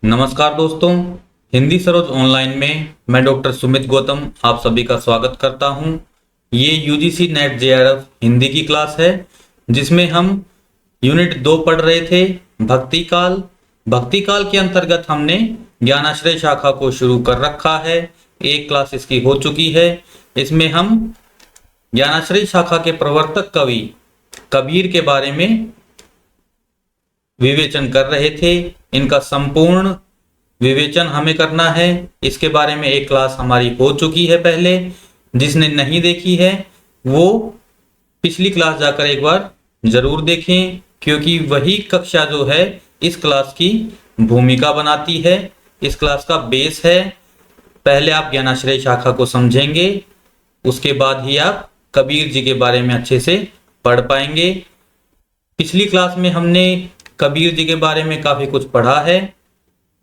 नमस्कार दोस्तों, हिंदी सरोज ऑनलाइन में मैं डॉक्टर सुमित गौतम आप सभी का स्वागत करता हूं। ये यूजीसी नेट जेआरएफ हिंदी की क्लास है जिसमें हम यूनिट 2 पढ़ रहे थे भक्ति काल। भक्ति काल के अंतर्गत हमने ज्ञानाश्रय शाखा को शुरू कर रखा है। एक क्लास इसकी हो चुकी है। इसमें हम ज्ञानाश्रय शाखा के प्रवर्तक कवि कबीर के बारे में विवेचन कर रहे थे। इनका संपूर्ण विवेचन हमें करना है। इसके बारे में एक क्लास हमारी हो चुकी है पहले। जिसने नहीं देखी है वो पिछली क्लास जाकर एक बार जरूर देखें, क्योंकि वही कक्षा जो है इस क्लास की भूमिका बनाती है, इस क्लास का बेस है। पहले आप ज्ञानाश्रय शाखा को समझेंगे, उसके बाद ही आप कबीर जी के बारे में अच्छे से पढ़ पाएंगे। पिछली क्लास में हमने कबीर जी के बारे में काफी कुछ पढ़ा है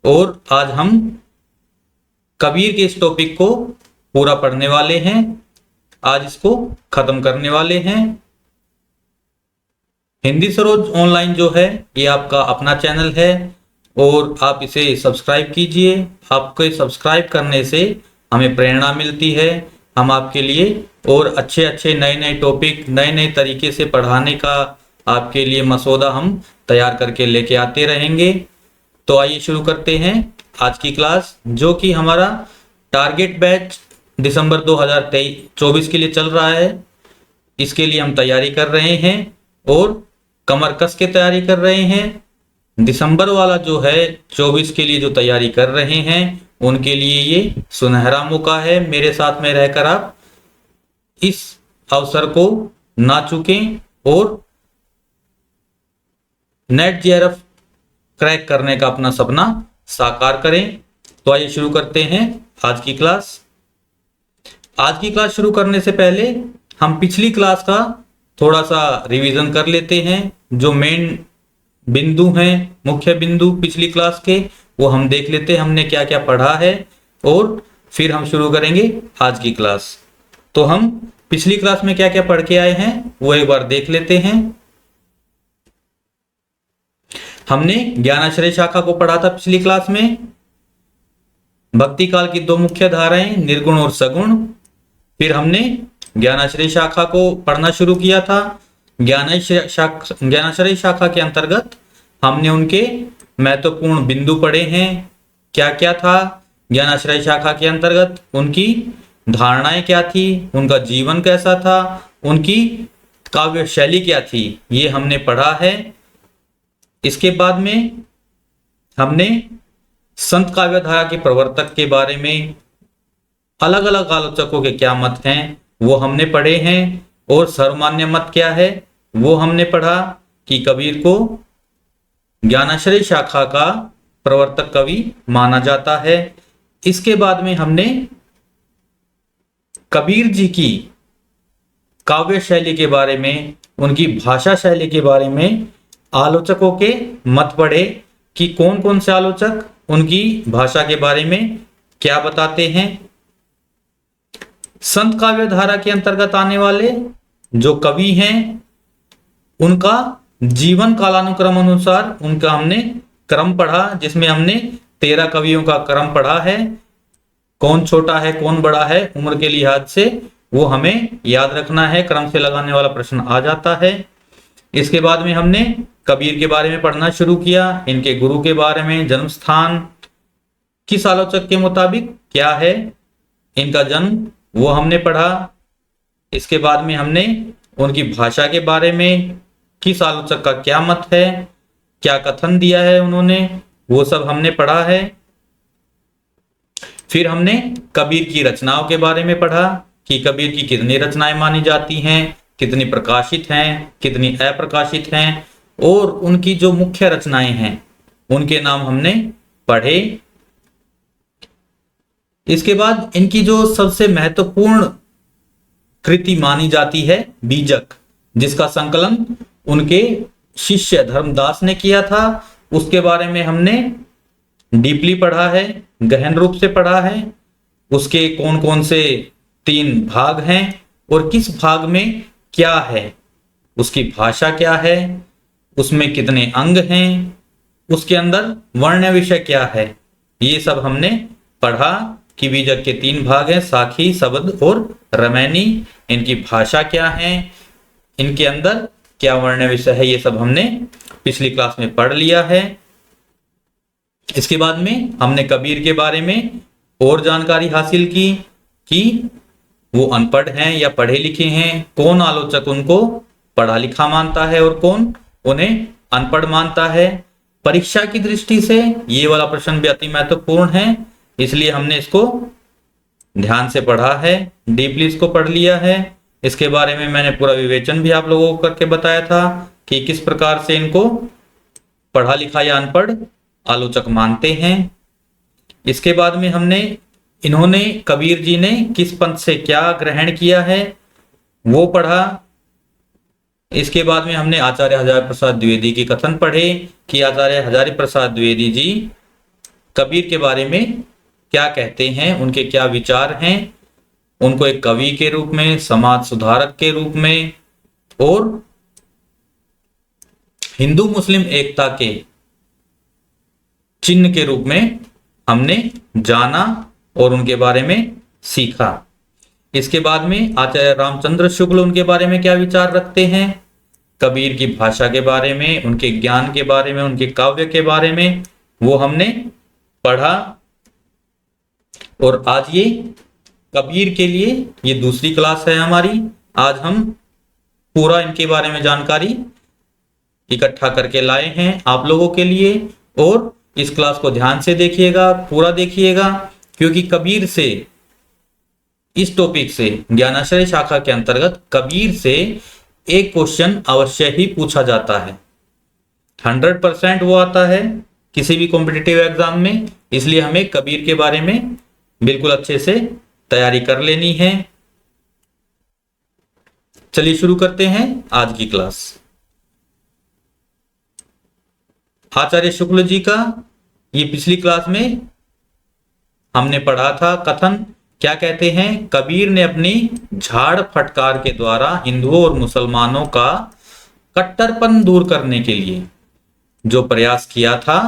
और आज हम कबीर के इस टॉपिक को पूरा पढ़ने वाले हैं। आज इसको खत्म करने वाले हैं। हिंदी सरोज ऑनलाइन जो है ये आपका अपना चैनल है और आप इसे सब्सक्राइब कीजिए। आपके सब्सक्राइब करने से हमें प्रेरणा मिलती है। हम आपके लिए और अच्छे अच्छे नए नए टॉपिक नए नए तरीके से पढ़ाने का आपके लिए मसौदा हम तैयार करके लेके आते रहेंगे। तो आइए शुरू करते हैं आज की क्लास, जो कि हमारा टारगेट बैच दिसंबर 2024 के लिए चल रहा है। इसके लिए हम तैयारी कर रहे हैं और कमर कस के तैयारी कर रहे हैं। दिसंबर वाला जो है 24 के लिए जो तैयारी कर रहे हैं उनके लिए ये सुनहरा मौका है। मेरे साथ में रहकर आप इस अवसर को ना चूकें और नेट जेआरएफ क्रैक करने का अपना सपना साकार करें। तो आइए शुरू करते हैं आज की क्लास। आज की क्लास शुरू करने से पहले हम पिछली क्लास का थोड़ा सा रिवीजन कर लेते हैं। जो मेन बिंदु हैं, मुख्य बिंदु पिछली क्लास के, वो हम देख लेते हैं हमने क्या क्या पढ़ा है और फिर हम शुरू करेंगे आज की क्लास। तो हम पिछली क्लास में क्या क्या पढ़ के आए हैं वो एक बार देख लेते हैं। हमने ज्ञानाश्रय शाखा को पढ़ा था पिछली क्लास में। भक्ति काल की दो मुख्य धाराएं, निर्गुण और सगुण। फिर हमने ज्ञानाश्रय शाखा को पढ़ना शुरू किया था। ज्ञानाश्रय शाखा के अंतर्गत हमने उनके महत्वपूर्ण बिंदु पढ़े हैं। क्या क्या था ज्ञानाश्रय शाखा के अंतर्गत, उनकी धारणाएं क्या थी, उनका जीवन कैसा था, उनकी काव्य शैली क्या थी, ये हमने पढ़ा है। इसके बाद में हमने संत काव्यधारा के प्रवर्तक के बारे में, अलग अलग आलोचकों के क्या मत हैं वो हमने पढ़े हैं और सर्वमान्य मत क्या है वो हमने पढ़ा कि कबीर को ज्ञानाश्रय शाखा का प्रवर्तक कवि माना जाता है। इसके बाद में हमने कबीर जी की काव्य शैली के बारे में, उनकी भाषा शैली के बारे में आलोचकों के मत पढ़े कि कौन कौन से आलोचक उनकी भाषा के बारे में क्या बताते हैं। संत काव्य धारा के अंतर्गत आने वाले जो कवि हैं उनका जीवन कालानुक्रम अनुसार उनका हमने क्रम पढ़ा, जिसमें हमने 13 कवियों का क्रम पढ़ा है। कौन छोटा है कौन बड़ा है उम्र के लिहाज से वो हमें याद रखना है, क्रम से लगाने वाला प्रश्न आ जाता है। इसके बाद में हमने कबीर के बारे में पढ़ना शुरू किया, इनके गुरु के बारे में, जन्म स्थान किस आलोचक के मुताबिक क्या है इनका जन्म वो हमने पढ़ा। इसके बाद में हमने उनकी भाषा के बारे में, किस आलोचक का क्या मत है, क्या कथन दिया है उन्होंने, वो सब हमने पढ़ा है। फिर हमने कबीर की रचनाओं के बारे में पढ़ा कि कबीर की कितनी रचनाएं मानी जाती हैं, कितनी प्रकाशित हैं, कितनी अप्रकाशित हैं और उनकी जो मुख्य रचनाएं हैं उनके नाम हमने पढ़े। इसके बाद इनकी जो सबसे महत्वपूर्ण कृति मानी जाती है बीजक, जिसका संकलन उनके शिष्य धर्मदास ने किया था, उसके बारे में हमने डीपली पढ़ा है, गहन रूप से पढ़ा है। उसके कौन कौन से 3 भाग हैं और किस भाग में क्या है, उसकी भाषा क्या है, उसमें कितने अंग हैं, उसके अंदर वर्ण विषय क्या है, ये सब हमने पढ़ा कि बीजक के 3 भाग हैं, साखी, शब्द और रमैनी। इनकी भाषा क्या है, इनके अंदर क्या वर्ण विषय है, ये सब हमने पिछली क्लास में पढ़ लिया है। इसके बाद में हमने कबीर के बारे में और जानकारी हासिल की कि वो अनपढ़ हैं या पढ़े लिखे हैं, कौन आलोचक उनको पढ़ा लिखा मानता है और कौन उन्हें अनपढ़ मानता है। परीक्षा की दृष्टि से ये वाला प्रश्न भी अति महत्वपूर्ण है, इसलिए हमने इसको ध्यान से पढ़ा है, डीपली इसको पढ़ लिया है। इसके बारे में मैंने पूरा विवेचन भी आप लोगों को करके बताया था कि किस प्रकार से इनको पढ़ा लिखा या अनपढ़ आलोचक मानते हैं। इसके बाद में हमने इन्होंने कबीर जी ने किस पंथ से क्या ग्रहण किया है वो पढ़ा। इसके बाद में हमने आचार्य हजारी प्रसाद द्विवेदी के कथन पढ़े कि आचार्य हजारी प्रसाद द्विवेदी जी कबीर के बारे में क्या कहते हैं, उनके क्या विचार हैं, उनको एक कवि के रूप में, समाज सुधारक के रूप में और हिंदू मुस्लिम एकता के चिन्ह के रूप में हमने जाना और उनके बारे में सीखा। इसके बाद में आचार्य रामचंद्र शुक्ल उनके बारे में क्या विचार रखते हैं, कबीर की भाषा के बारे में, उनके ज्ञान के बारे में, उनके काव्य के बारे में, वो हमने पढ़ा। और आज ये कबीर के लिए ये दूसरी क्लास है हमारी। आज हम पूरा इनके बारे में जानकारी इकट्ठा करके लाए हैं आप लोगों के लिए, और इस क्लास को ध्यान से देखिएगा, पूरा देखिएगा, क्योंकि कबीर से, इस टॉपिक से, ज्ञानाश्रय शाखा के अंतर्गत कबीर से एक क्वेश्चन अवश्य ही पूछा जाता है। 100% वो आता है किसी भी कॉम्पिटिटिव एग्जाम में, इसलिए हमें कबीर के बारे में बिल्कुल अच्छे से तैयारी कर लेनी है। चलिए शुरू करते हैं आज की क्लास। आचार्य शुक्ल जी का ये पिछली क्लास में हमने पढ़ा था कथन। क्या कहते हैं, कबीर ने अपनी झाड़ फटकार के द्वारा हिंदुओं और मुसलमानों का कट्टरपन दूर करने के लिए जो प्रयास किया था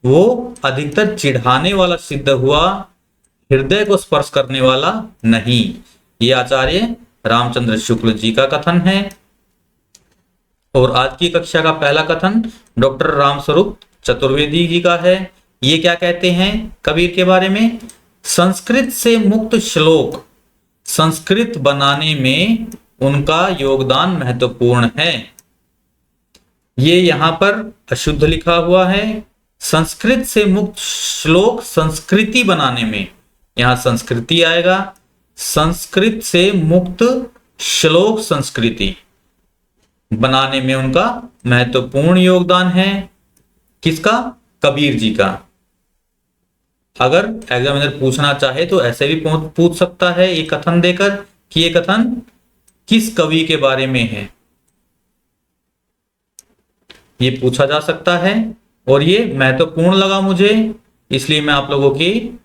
वो अधिकतर चिढ़ाने वाला सिद्ध हुआ, हृदय को स्पर्श करने वाला नहीं। ये आचार्य रामचंद्र शुक्ल जी का कथन है। और आज की कक्षा का पहला कथन डॉक्टर रामस्वरूप चतुर्वेदी जी का है। ये क्या कहते हैं कबीर के बारे में, संस्कृत से मुक्त श्लोक संस्कृत बनाने में उनका योगदान महत्वपूर्ण है। ये यहां पर अशुद्ध लिखा हुआ है, संस्कृत से मुक्त श्लोक संस्कृति बनाने में, यहां संस्कृति आएगा, संस्कृत से मुक्त श्लोक संस्कृति बनाने में उनका महत्वपूर्ण योगदान है। किसका, कबीर जी का। अगर एग्जामिनर पूछना चाहे तो ऐसे भी पूछ सकता है ये कथन देकर कि ये कथन किस कवि के बारे में है, ये पूछा जा सकता है। और ये महत्वपूर्ण लगा मुझे, इसलिए मैं आप लोगों की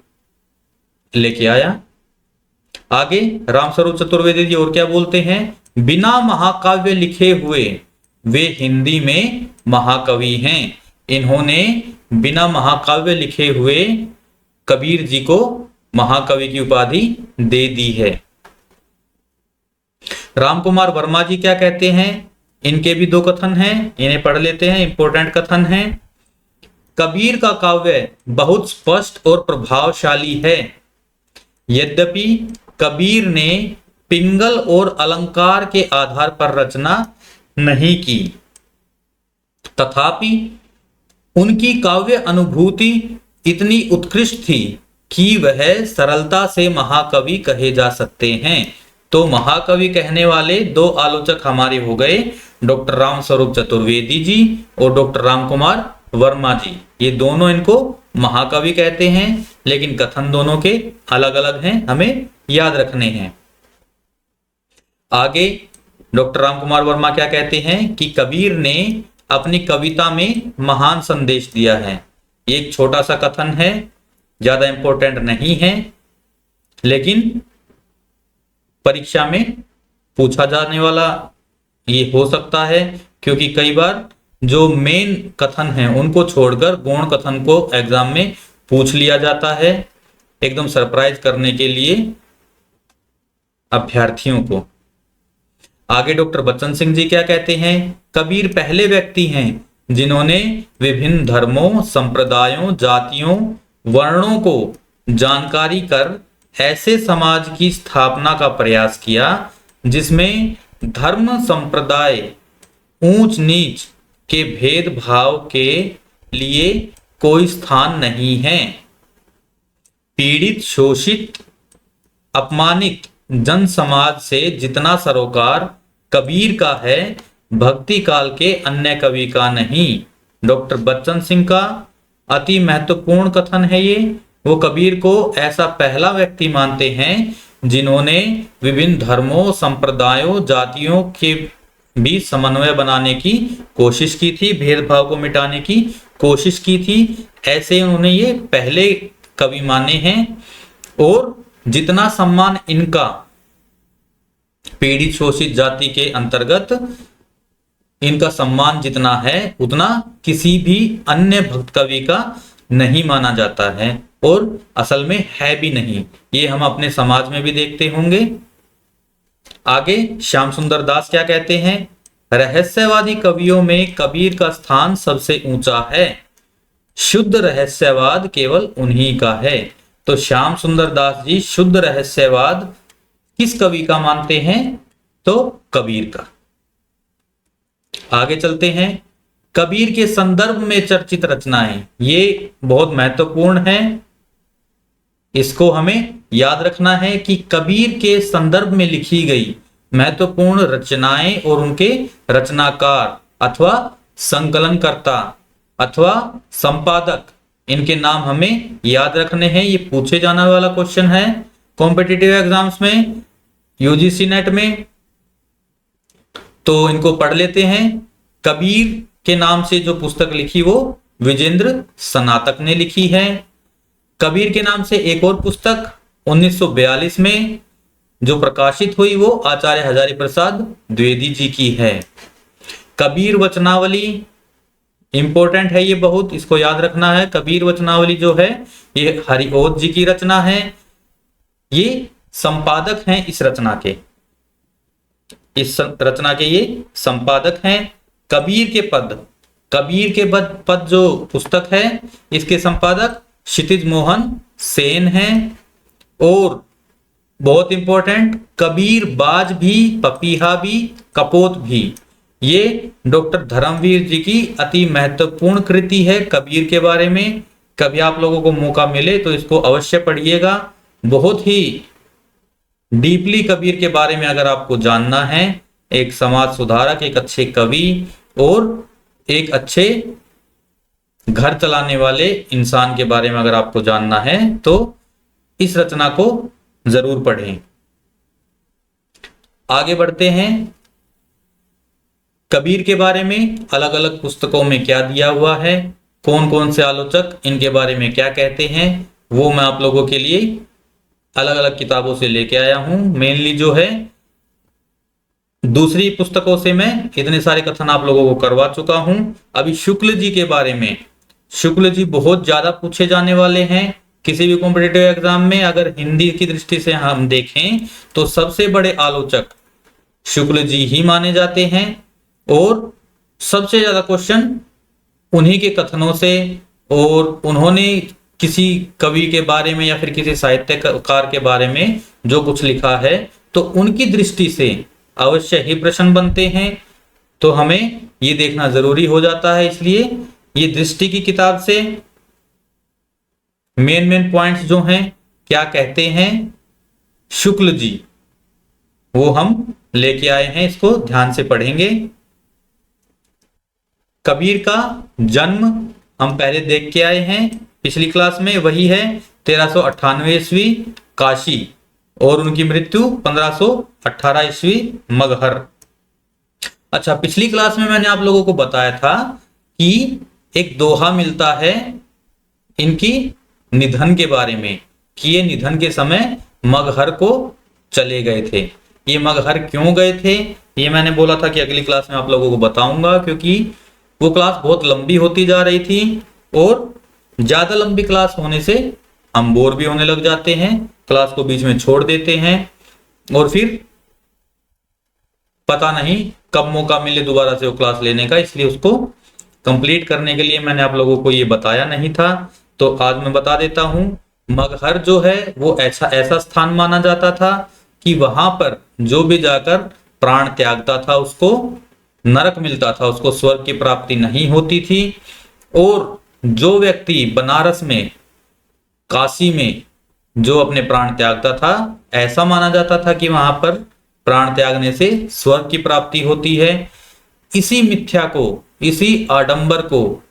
लेके आया। आगे रामस्वरूप चतुर्वेदी जी और क्या बोलते हैं, बिना महाकाव्य लिखे हुए वे हिंदी में महाकवि हैं। इन्होंने बिना महाकाव्य लिखे हुए कबीर जी को महाकवि की उपाधि दे दी है। रामकुमार वर्मा जी क्या कहते हैं, इनके भी 2 कथन हैं, इन्हें पढ़ लेते हैं, इंपॉर्टेंट कथन हैं। कबीर का काव्य बहुत स्पष्ट और प्रभावशाली है। यद्यपि कबीर ने पिंगल और अलंकार के आधार पर रचना नहीं की, तथापि उनकी काव्य अनुभूति इतनी उत्कृष्ट थी कि वह सरलता से महाकवि कहे जा सकते हैं। तो महाकवि कहने वाले 2 आलोचक हमारे हो गए, डॉक्टर रामस्वरूप चतुर्वेदी जी और डॉक्टर रामकुमार वर्मा जी। ये दोनों इनको महाकवि कहते हैं, लेकिन कथन दोनों के अलग अलग हैं, हमें याद रखने हैं। आगे डॉक्टर रामकुमार वर्मा क्या कहते हैं कि कबीर ने अपनी कविता में महान संदेश दिया है। एक छोटा सा कथन है, ज्यादा इंपॉर्टेंट नहीं है, लेकिन परीक्षा में पूछा जाने वाला ये हो सकता है, क्योंकि कई बार जो मेन कथन है उनको छोड़कर गौण कथन को एग्जाम में पूछ लिया जाता है, एकदम सरप्राइज करने के लिए अभ्यर्थियों को। आगे डॉक्टर बच्चन सिंह जी क्या कहते हैं? कबीर पहले व्यक्ति हैं जिन्होंने विभिन्न धर्मों, संप्रदायों, जातियों, वर्णों को जानकारी कर ऐसे समाज की स्थापना का प्रयास किया जिसमें धर्म, संप्रदाय, ऊंच नीच के भेदभाव के लिए कोई स्थान नहीं है। पीड़ित, शोषित, अपमानित जन समाज से जितना सरोकार कबीर का है, भक्ति काल के अन्य कवि का नहीं। डॉक्टर बच्चन सिंह का अति महत्वपूर्ण कथन है ये। वो कबीर को ऐसा पहला व्यक्ति मानते हैं जिन्होंने विभिन्न धर्मों, संप्रदायों, जातियों के बीच समन्वय बनाने की कोशिश की थी, भेदभाव को मिटाने की कोशिश की थी। ऐसे उन्होंने ये पहले कवि माने हैं। और जितना सम्मान इनका पीड़ित, शोषित जाति के अंतर्गत इनका सम्मान जितना है उतना किसी भी अन्य भक्त कवि का नहीं माना जाता है, और असल में है भी नहीं। ये हम अपने समाज में भी देखते होंगे। आगे श्याम सुंदर दास क्या कहते हैं? रहस्यवादी कवियों में कबीर का स्थान सबसे ऊंचा है। शुद्ध रहस्यवाद केवल उन्हीं का है। तो श्याम सुंदर दास जी शुद्ध रहस्यवाद किस कवि का मानते हैं? तो कबीर का। आगे चलते हैं। कबीर के संदर्भ में चर्चित रचनाएं, ये बहुत महत्वपूर्ण है। इसको हमें याद रखना है कि कबीर के संदर्भ में लिखी गई महत्वपूर्ण रचनाएं और उनके रचनाकार अथवा संकलनकर्ता अथवा संपादक, इनके नाम हमें याद रखने हैं। ये पूछे जाने वाला क्वेश्चन है कॉम्पिटिटिव एग्जाम्स में, यूजीसी नेट में। तो इनको पढ़ लेते हैं। कबीर के नाम से जो पुस्तक लिखी वो विजेंद्र स्नातक ने लिखी है। कबीर के नाम से एक और पुस्तक 1942 में जो प्रकाशित हुई वो आचार्य हजारी प्रसाद द्विवेदी जी की है। कबीर वचनावली इंपॉर्टेंट है, ये बहुत, इसको याद रखना है। कबीर वचनावली जो है ये हरिओध जी की रचना है। ये संपादक हैं इस रचना के, इस रचना के ये संपादक हैं। कबीर के पद जो पुस्तक है इसके संपादक क्षितिज मोहन सेन हैं। और बहुत इंपॉर्टेंट, कबीर बाज भी, पपीहा भी, कपोत भी, ये डॉक्टर धर्मवीर जी की अति महत्वपूर्ण कृति है कबीर के बारे में। कभी आप लोगों को मौका मिले तो इसको अवश्य पढ़िएगा। बहुत ही डीपली कबीर के बारे में अगर आपको जानना है, एक समाज सुधारक, एक अच्छे कवि और एक अच्छे घर चलाने वाले इंसान के बारे में अगर आपको जानना है तो इस रचना को जरूर पढ़ें। आगे बढ़ते हैं। कबीर के बारे में अलग अलग पुस्तकों में क्या दिया हुआ है, कौन कौन से आलोचक इनके बारे में क्या कहते हैं, वो मैं आप लोगों के लिए अलग अलग किताबों से लेके आया हूं। मेनली जो है दूसरी पुस्तकों से मैं इतने सारे कथन आप लोगों को करवा चुका हूं। अभी शुक्ल जी के बारे में, शुक्ल जी बहुत ज्यादा पूछे जाने वाले हैं किसी भी कॉम्पिटिटिव एग्जाम में। अगर हिंदी की दृष्टि से हम देखें तो सबसे बड़े आलोचक शुक्ल जी ही माने जाते हैं, और सबसे ज्यादा क्वेश्चन उन्हीं के कथनों से, और उन्होंने किसी कवि के बारे में या फिर किसी साहित्यकार के बारे में जो कुछ लिखा है तो उनकी दृष्टि से अवश्य ही प्रश्न बनते हैं। तो हमें ये देखना जरूरी हो जाता है। इसलिए ये दृष्टि की किताब से मेन पॉइंट्स जो हैं क्या कहते हैं शुक्ल जी, वो हम लेके आए हैं, इसको ध्यान से पढ़ेंगे। कबीर का जन्म हम पहले देख के आए हैं पिछली क्लास में, वही है 1398 ईस्वी काशी, और उनकी मृत्यु 1518 ईस्वी मगहर। अच्छा, पिछली क्लास में मैंने आप लोगों को बताया था कि एक दोहा मिलता है इनकी निधन के बारे में, कि ये निधन के समय मगहर को चले गए थे। ये मगहर क्यों गए थे ये मैंने बोला था कि अगली क्लास में आप लोगों को बताऊंगा, क्योंकि वो क्लास बहुत लंबी होती जा रही थी और ज्यादा लंबी क्लास होने से हम बोर भी होने लग जाते हैं, क्लास को बीच में छोड़ देते हैं और फिर पता नहीं कब मौका मिले दोबारा से वो क्लास लेने का, इसलिए उसको कंप्लीट करने के लिए मैंने आप लोगों को ये बताया नहीं था। तो आज मैं बता देता हूं, मगहर जो है वो ऐसा स्थान माना जाता था कि वहां पर जो भी जाकर प्राण त्यागता था उसको नरक मिलता था, उसको स्वर्ग की प्राप्ति नहीं होती थी। और जो व्यक्ति बनारस में, काशी में जो अपने प्राण त्यागता था, ऐसा माना जाता था कि वहां पर प्राण त्यागने से स्वर्ग की प्राप्ति होती है। इसी मिथ्या को, इसी आडंबर को,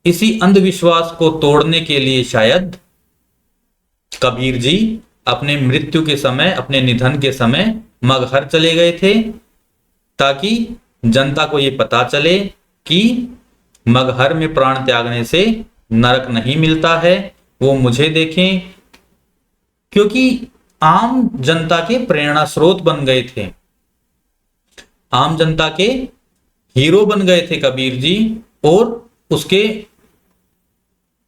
इसी अंधविश्वास को तोड़ने के लिए शायद कबीर जी अपने मृत्यु के समय, अपने निधन के समय मगहर चले गए थे, ताकि जनता को यह पता चले कि मगहर में प्राण त्यागने से नरक नहीं मिलता है, वो मुझे देखें। क्योंकि आम जनता के प्रेरणा स्रोत बन गए थे, आम जनता के हीरो बन गए थे कबीर जी, और उसके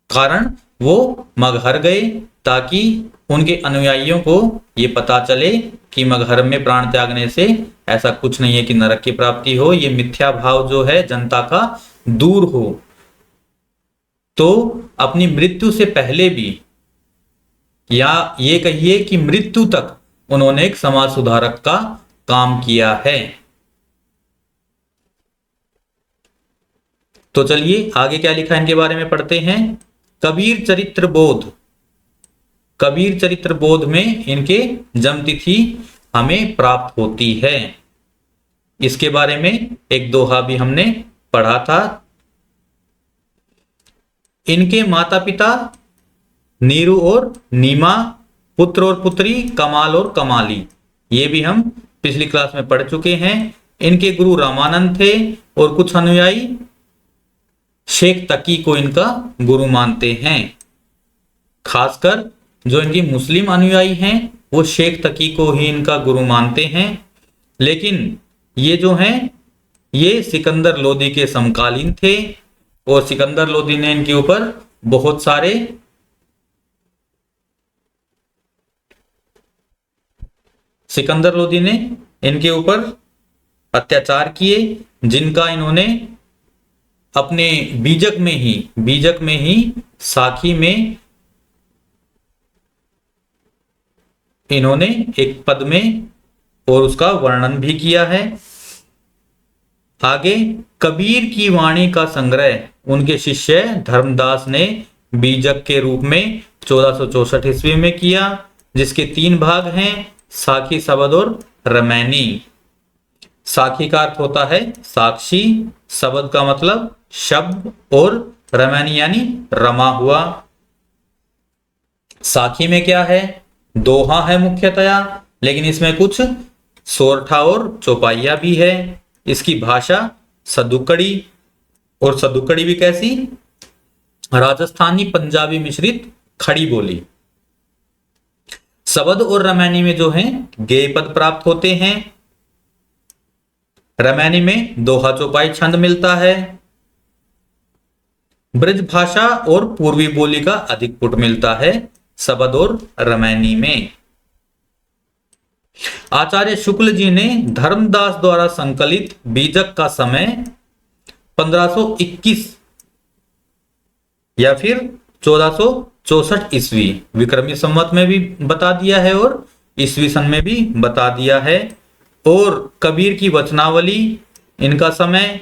कारण वो मगहर गए ताकि उनके अनुयायियों को ये पता चले कि मगहर में प्राण त्यागने से ऐसा कुछ नहीं है कि नरक की प्राप्ति हो, ये मिथ्या भाव जो है जनता का दूर हो। तो अपनी मृत्यु से पहले भी, या ये कहिए कि मृत्यु तक, उन्होंने एक समाज सुधारक का काम किया है। तो चलिए आगे क्या लिखा है इनके बारे में पढ़ते हैं। कबीर चरित्र बोध, कबीर चरित्र बोध में इनके जन्म तिथि हमें प्राप्त होती है। इसके बारे में एक दोहा भी हमने पढ़ा था। इनके माता पिता नीरू और नीमा, पुत्र और पुत्री कमाल और कमाली, ये भी हम पिछली क्लास में पढ़ चुके हैं। इनके गुरु रामानंद थे और कुछ अनुयायी शेख तकी को इनका गुरु मानते हैं। खासकर जो इनकी मुस्लिम अनुयायी हैं वो शेख तकी को ही इनका गुरु मानते हैं। लेकिन ये जो हैं ये सिकंदर लोदी के समकालीन थे और सिकंदर लोदी ने इनके ऊपर बहुत सारे सिकंदर लोदी ने इनके ऊपर अत्याचार किए, जिनका इन्होंने अपने बीजक में ही साखी में इन्होंने एक पद में और उसका वर्णन भी किया है। आगे कबीर की वाणी का संग्रह उनके शिष्य धर्मदास ने बीजक के रूप में 1464 ईस्वी में किया, जिसके 3 भाग हैं, साखी, शबद और रमैनी। साखी का अर्थ होता है साक्षी, शबद का मतलब शब्द और रमैनी यानी रमा हुआ। साखी में क्या है, दोहा है मुख्यतया, लेकिन इसमें कुछ सोरठा और चौपाइया भी है। इसकी भाषा सदुकड़ी, और सदुकड़ी भी कैसी, राजस्थानी पंजाबी मिश्रित खड़ी बोली। शबद और रमैनी में जो है गेय पद प्राप्त होते हैं। रमैनी में दोहा चौपाई छंद मिलता है। ब्रज भाषा और पूर्वी बोली का अधिक पुट मिलता है शबद और रमैनी में। आचार्य शुक्ल जी ने धर्मदास द्वारा संकलित बीजक का समय 1521 या फिर 1464 ईस्वी विक्रमी संवत में भी बता दिया है और ईस्वी सन में भी बता दिया है। और कबीर की वचनावली, इनका समय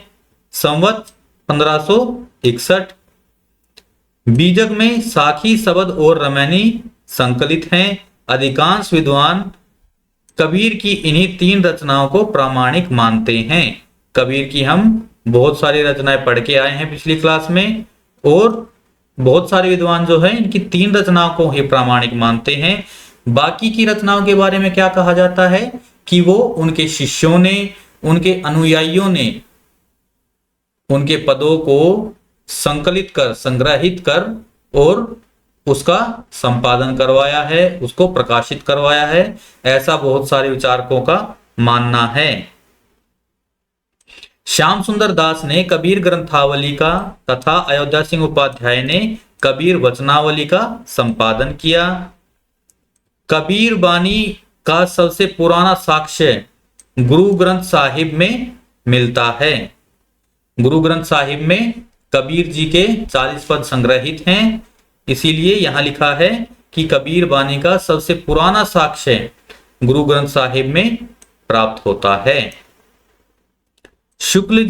संवत 1561। बीजक में साखी, शबद और रमैनी संकलित हैं। अधिकांश विद्वान कबीर की इन्हीं 3 रचनाओं को प्रामाणिक मानते हैं। कबीर की हम बहुत सारी रचनाएं पढ़ के आए हैं पिछली क्लास में, और बहुत सारे विद्वान जो है इनकी 3 रचनाओं को ही प्रामाणिक मानते हैं। बाकी की रचनाओं के बारे में क्या कहा जाता है कि वो उनके शिष्यों ने, उनके अनुयायियों ने उनके पदों को संकलित कर, संग्रहित कर और उसका संपादन करवाया है, उसको प्रकाशित करवाया है, ऐसा बहुत सारे विचारकों का मानना है। श्याम सुंदर दास ने कबीर ग्रंथावली का तथा अयोध्या सिंह उपाध्याय ने कबीर वचनावली का संपादन किया। कबीर बानी का सबसे पुराना साक्ष्य गुरु ग्रंथ साहिब में मिलता है। गुरु ग्रंथ साहिब में कबीर जी के 40 पद संग्रहित हैं, इसीलिए यहां लिखा है कि कबीर बानी का सबसे पुराना साक्ष्य गुरु ग्रंथ साहिब में प्राप्त होता है। शुक्ल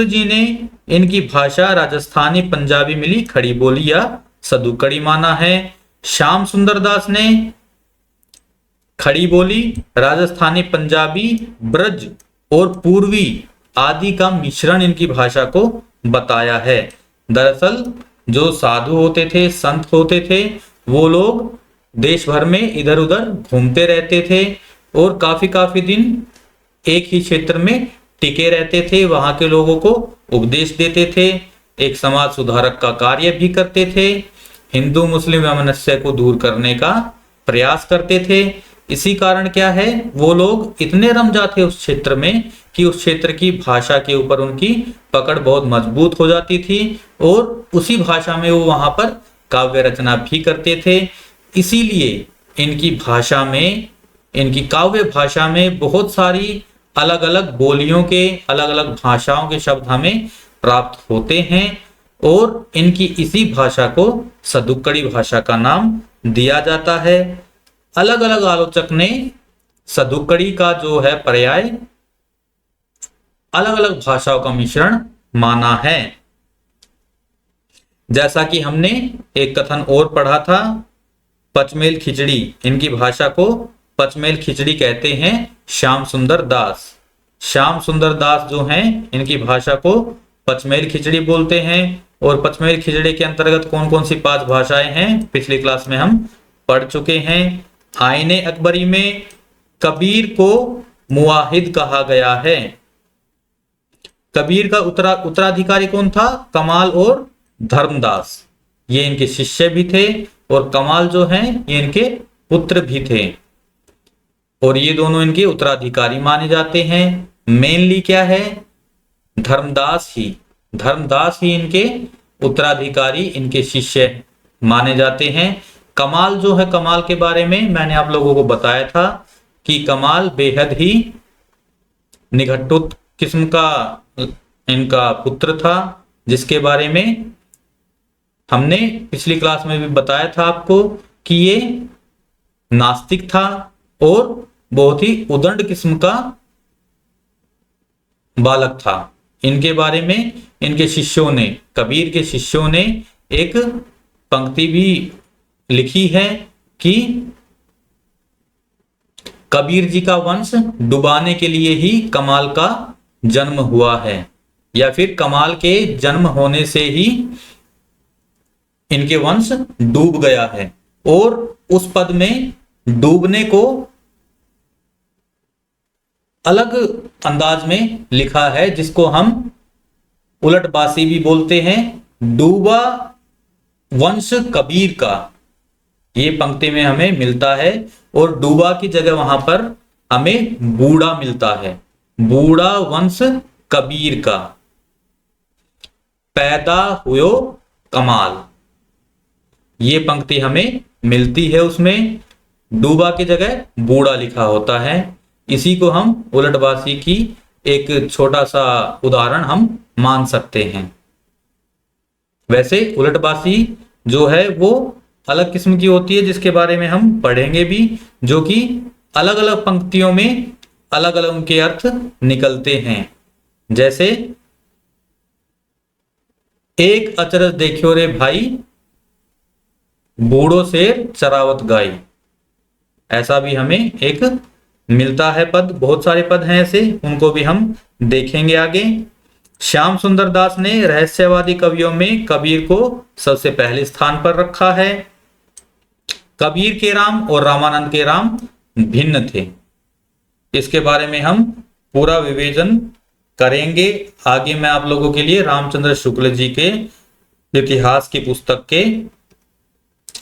जी ने इनकी भाषा राजस्थानी पंजाबी मिली खड़ी बोली या सदुकड़ी माना है। श्याम सुंदर दास ने खड़ी बोली, राजस्थानी पंजाबी, ब्रज और पूर्वी आदि का मिश्रण इनकी भाषा को बताया है। दरअसल जो साधु होते थे, संत होते थे, वो लोग देश भर में इधर उधर घूमते रहते थे और काफी दिन एक ही क्षेत्र में टिके रहते थे, वहां के लोगों को उपदेश देते थे, एक समाज सुधारक का कार्य भी करते थे, हिंदू मुस्लिम वैमनस्य को दूर करने का प्रयास करते थे। इसी कारण क्या है, वो लोग इतने रम जाते उस क्षेत्र में कि उस क्षेत्र की भाषा के ऊपर उनकी पकड़ बहुत मजबूत हो जाती थी और उसी भाषा में वो वहां पर काव्य रचना भी करते थे। इसीलिए इनकी भाषा में, इनकी काव्य भाषा में बहुत सारी अलग अलग बोलियों के, अलग अलग भाषाओं के शब्द हमें प्राप्त होते हैं और इनकी इसी भाषा को सदुक्कड़ी भाषा का नाम दिया जाता है। अलग अलग आलोचक ने सदुक्कड़ी का जो है पर्याय अलग अलग भाषाओं का मिश्रण माना है। जैसा कि हमने एक कथन और पढ़ा था, पचमेल खिचड़ी, इनकी भाषा को पचमेल खिचड़ी कहते हैं श्याम सुंदर दास। श्याम सुंदर दास जो हैं, इनकी भाषा को पचमेल खिचड़ी बोलते हैं। और पचमेल खिचड़ी के अंतर्गत कौन कौन सी 5 भाषाएं हैं पिछली क्लास में हम पढ़ चुके हैं। आईने अकबरी में कबीर को मुवाहिद कहा गया है। कबीर का उत्तराधिकारी कौन था? कमाल और धर्मदास, ये इनके शिष्य भी थे और कमाल जो हैं ये इनके पुत्र भी थे और ये दोनों इनके उत्तराधिकारी माने जाते हैं। मेनली क्या है, धर्मदास ही इनके उत्तराधिकारी, इनके शिष्य माने जाते हैं। कमाल जो है, कमाल के बारे में मैंने आप लोगों को बताया था कि कमाल बेहद ही निघट्टुत किस्म का इनका पुत्र था, जिसके बारे में हमने पिछली क्लास में भी बताया था आपको कि ये नास्तिक था और बहुत ही उदंड किस्म का बालक था। इनके बारे में इनके शिष्यों ने, कबीर के शिष्यों ने एक पंक्ति भी लिखी है कि कबीर जी का वंश डुबाने के लिए ही कमाल का जन्म हुआ है, या फिर कमाल के जन्म होने से ही इनके वंश डूब गया है। और उस पद में डूबने को अलग अंदाज में लिखा है, जिसको हम उलटबासी भी बोलते हैं, डूबा वंश कबीर का, ये पंक्ति में हमें मिलता है। और डूबा की जगह वहां पर हमें बूढ़ा मिलता है, बूढ़ा वंश कबीर का, पैदा हुयो कमाल, ये पंक्ति हमें मिलती है। उसमें डूबा की जगह बूढ़ा लिखा होता है। इसी को हम उलटबासी की एक छोटा सा उदाहरण हम मान सकते हैं। वैसे उलटबासी जो है वो अलग किस्म की होती है, जिसके बारे में हम पढ़ेंगे भी, जो कि अलग अलग पंक्तियों में अलग अलग उनके अर्थ निकलते हैं। जैसे एक अचरज देखियो रे भाई, बूढ़ो शेर चरावत गाई, ऐसा भी हमें एक मिलता है पद। बहुत सारे पद हैं ऐसे, उनको भी हम देखेंगे आगे। श्याम सुंदर दास ने रहस्यवादी कवियों में कबीर को सबसे पहले स्थान पर रखा है। कबीर के राम और रामानंद के राम भिन्न थे, इसके बारे में हम पूरा विवेचन करेंगे आगे। मैं आप लोगों के लिए रामचंद्र शुक्ल जी के इतिहास की पुस्तक के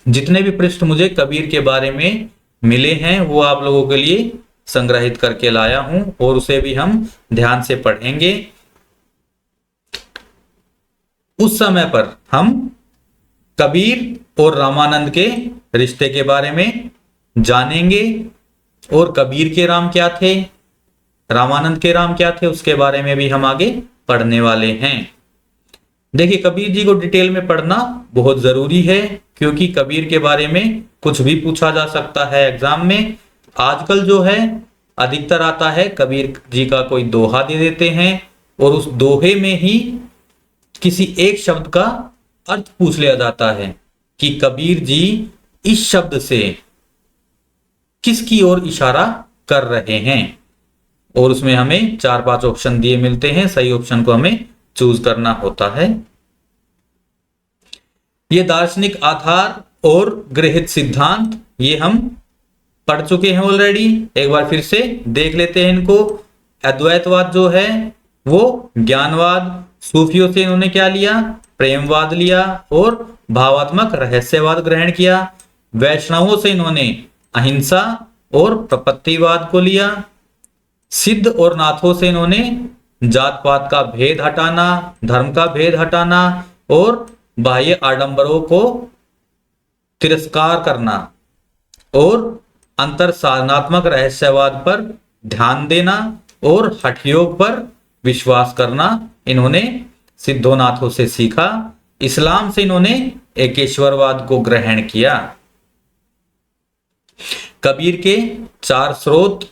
जितने भी पृष्ठ मुझे कबीर के बारे में मिले हैं वो आप लोगों के लिए संग्रहित करके लाया हूं और उसे भी हम ध्यान से पढ़ेंगे। उस समय पर हम कबीर और रामानंद के रिश्ते के बारे में जानेंगे और कबीर के राम क्या थे, रामानंद के राम क्या थे, उसके बारे में भी हम आगे पढ़ने वाले हैं। देखिए, कबीर जी को डिटेल में पढ़ना बहुत जरूरी है, क्योंकि कबीर के बारे में कुछ भी पूछा जा सकता है एग्जाम में। आजकल जो है अधिकतर आता है कबीर जी का कोई दोहा दे देते हैं और उस दोहे में ही किसी एक शब्द का अर्थ पूछ लिया जाता है कि कबीर जी इस शब्द से किसकी ओर इशारा कर रहे हैं, और उसमें हमें 4-5 ऑप्शन दिए मिलते हैं, सही ऑप्शन को हमें चूज करना होता है। ये दार्शनिक आधार और गृहीत सिद्धांत ये हम पढ़ चुके हैं ऑलरेडी, एक बार फिर से देख लेते हैं इनको। अद्वैतवाद जो है वो ज्ञानवाद, सूफियों से इन्होंने क्या लिया, प्रेमवाद लिया और भावात्मक रहस्यवाद ग्रहण किया। वैष्णवों से इन्होंने अहिंसा और प्रपत्तिवाद को लिया। सिद्ध और नाथों से इन्होंने जात पात का भेद हटाना, धर्म का भेद हटाना और बाह्य आडंबरों को तिरस्कार करना और अंतर साधनात्मक रहस्यवाद पर ध्यान देना और हठयोग पर विश्वास करना इन्होंने सिद्धोनाथों से सीखा। इस्लाम से इन्होंने एकेश्वरवाद को ग्रहण किया। कबीर के 4 स्रोत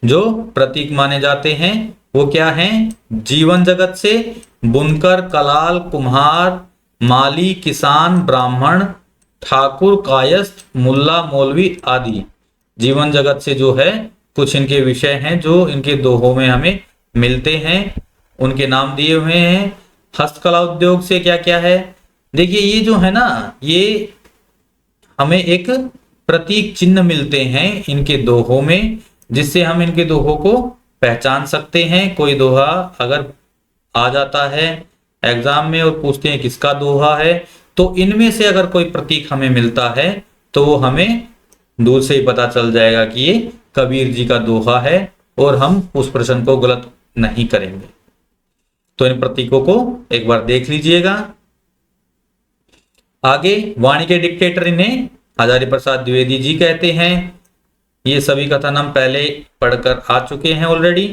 जो प्रतीक माने जाते हैं वो क्या हैं? जीवन जगत से बुनकर, कलाल, कुम्हार, माली, किसान, ब्राह्मण, ठाकुर, कायस्थ, मुल्ला, मौलवी आदि। जीवन जगत से जो है कुछ इनके विषय हैं जो इनके दोहों में हमें मिलते हैं, उनके नाम दिए हुए हैं। हस्तकला उद्योग से क्या क्या है? देखिए, ये जो है ना, ये हमें एक प्रतीक चिन्ह मिलते हैं इनके दोहों में, जिससे हम इनके दोहों को पहचान सकते हैं। कोई दोहा अगर आ जाता है एग्जाम में और पूछते हैं किसका दोहा है, तो इनमें से अगर कोई प्रतीक हमें मिलता है तो वो हमें दूर से ही पता चल जाएगा कि ये कबीर जी का दोहा है और हम उस प्रश्न को गलत नहीं करेंगे। तो इन प्रतीकों को एक बार देख लीजिएगा। आगे वाणी के डिक्टेटर इन्हें हजारी प्रसाद द्विवेदी जी कहते हैं। ये सभी कथन हम पहले पढ़कर आ चुके हैं ऑलरेडी।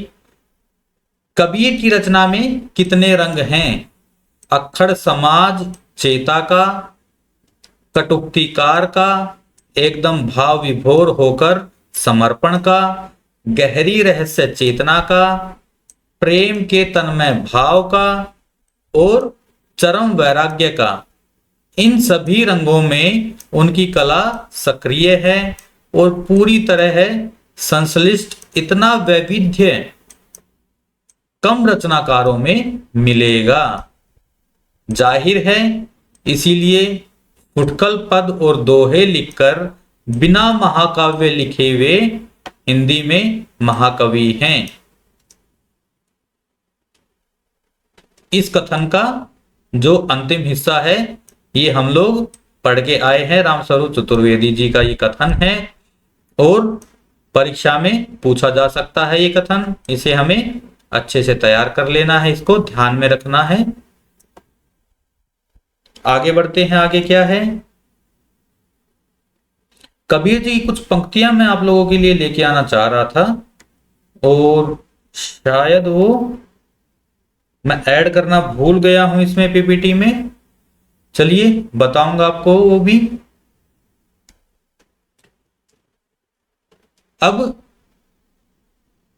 कबीर की रचना में कितने रंग हैं? अक्खड़ समाज चेता का, कटुक्तिकार का, एकदम भाव विभोर होकर समर्पण का, गहरी रहस्य चेतना का, प्रेम के तन्मय भाव का और चरम वैराग्य का। इन सभी रंगों में उनकी कला सक्रिय है और पूरी तरह है संश्लिष्ट। इतना वैविध्य कम रचनाकारों में मिलेगा, जाहिर है। इसीलिए फुटकल पद और दोहे लिखकर बिना महाकाव्य लिखे हुए हिंदी में महाकवि हैं। इस कथन का जो अंतिम हिस्सा है ये हम लोग पढ़ के आए हैं। रामस्वरूप चतुर्वेदी जी का ये कथन है और परीक्षा में पूछा जा सकता है ये कथन। इसे हमें अच्छे से तैयार कर लेना है, इसको ध्यान में रखना है। आगे बढ़ते हैं। आगे क्या है? कबीर जी की कुछ पंक्तियां मैं आप लोगों के लिए लेके आना चाह रहा था और शायद वो मैं ऐड करना भूल गया हूं इसमें पीपीटी में। चलिए बताऊंगा आपको वो भी। अब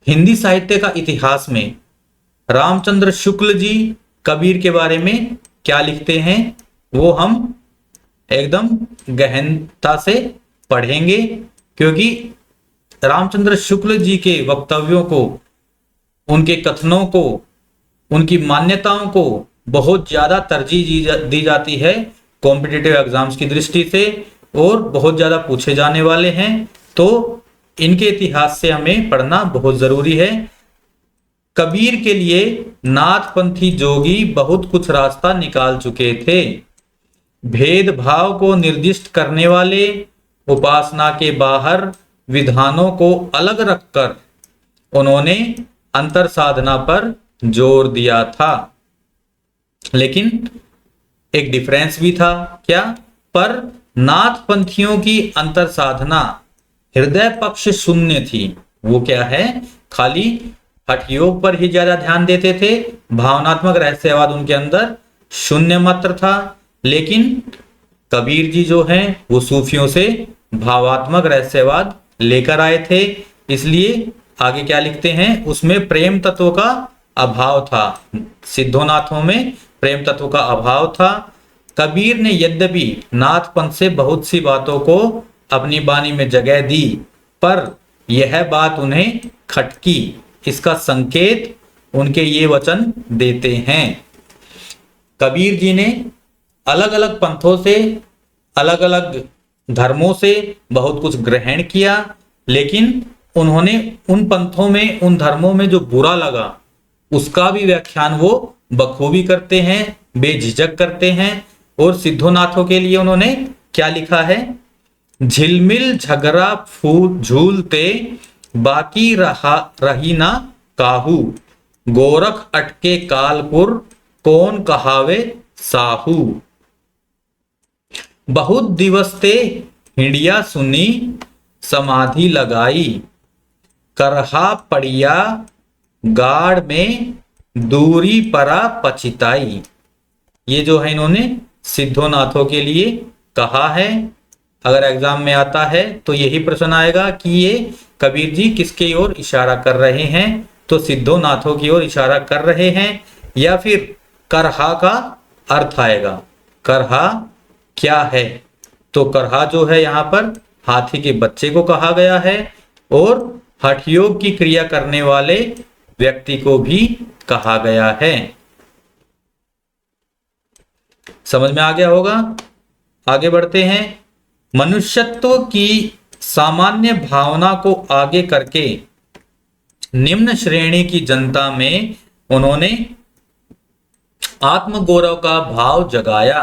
हिंदी साहित्य का इतिहास में रामचंद्र शुक्ल जी कबीर के बारे में क्या लिखते हैं वो हम एकदम गहनता से पढ़ेंगे, क्योंकि रामचंद्र शुक्ल जी के वक्तव्यों को, उनके कथनों को, उनकी मान्यताओं को बहुत ज्यादा तरजीह दी जाती है कॉम्पिटिटिव एग्जाम्स की दृष्टि से और बहुत ज्यादा पूछे जाने वाले हैं। तो इनके इतिहास से हमें पढ़ना बहुत जरूरी है। कबीर के लिए नाथपंथी जोगी बहुत कुछ रास्ता निकाल चुके थे। भेदभाव को निर्दिष्ट करने वाले, उपासना के बाहर विधानों को अलग रखकर उन्होंने अंतर साधना पर जोर दिया था। लेकिन एक डिफरेंस भी था, क्या? पर नाथपंथियों की अंतर साधना हृदय पक्ष शून्य थी। वो क्या है? खाली हठ योग पर ही ज्यादा ध्यान देते थे, भावनात्मक रहस्यवाद उनके अंदर शून्य मात्र था। लेकिन कबीर जी जो हैं वो सूफियों से भावात्मक रहस्यवाद लेकर आए थे। इसलिए आगे क्या लिखते हैं, उसमें प्रेम तत्व का अभाव था। सिद्धोनाथों में प्रेम तत्व का अभाव था। कबीर ने यद्यपि नाथपंथ से बहुत सी बातों को अपनी वाणी में जगह दी, पर यह बात उन्हें खटकी। इसका संकेत उनके ये वचन देते हैं। कबीर जी ने अलग अलग पंथों से, अलग अलग धर्मों से बहुत कुछ ग्रहण किया, लेकिन उन्होंने उन पंथों में, उन धर्मों में जो बुरा लगा उसका भी व्याख्यान वो बखूबी करते हैं, बेझिझक करते हैं। और सिद्धोनाथों के लिए उन्होंने क्या लिखा है? झिलमिल झगड़ा फूल झूलते, बाकी रही ना काहू, गोरख अटके कालपुर, कौन कहावे साहू। बहुत दिवस ते हिड़िया सुनी, समाधि लगाई, करहा पड़िया गाड़ में, दूरी परा पछिताई। ये जो है इन्होंने सिद्धोनाथों के लिए कहा है। अगर एग्जाम में आता है तो यही प्रश्न आएगा कि ये कबीर जी किसके ओर इशारा कर रहे हैं, तो सिद्धोनाथों की ओर इशारा कर रहे हैं। या फिर करहा का अर्थ आएगा। करहा क्या है? तो करहा जो है यहाँ पर हाथी के बच्चे को कहा गया है, और हठ योग की क्रिया करने वाले व्यक्ति को भी कहा गया है। समझ में आ गया होगा? आगे बढ़ते हैं। मनुष्यत्व की सामान्य भावना को आगे करके निम्न श्रेणी की जनता में उन्होंने आत्मगौरव का भाव जगाया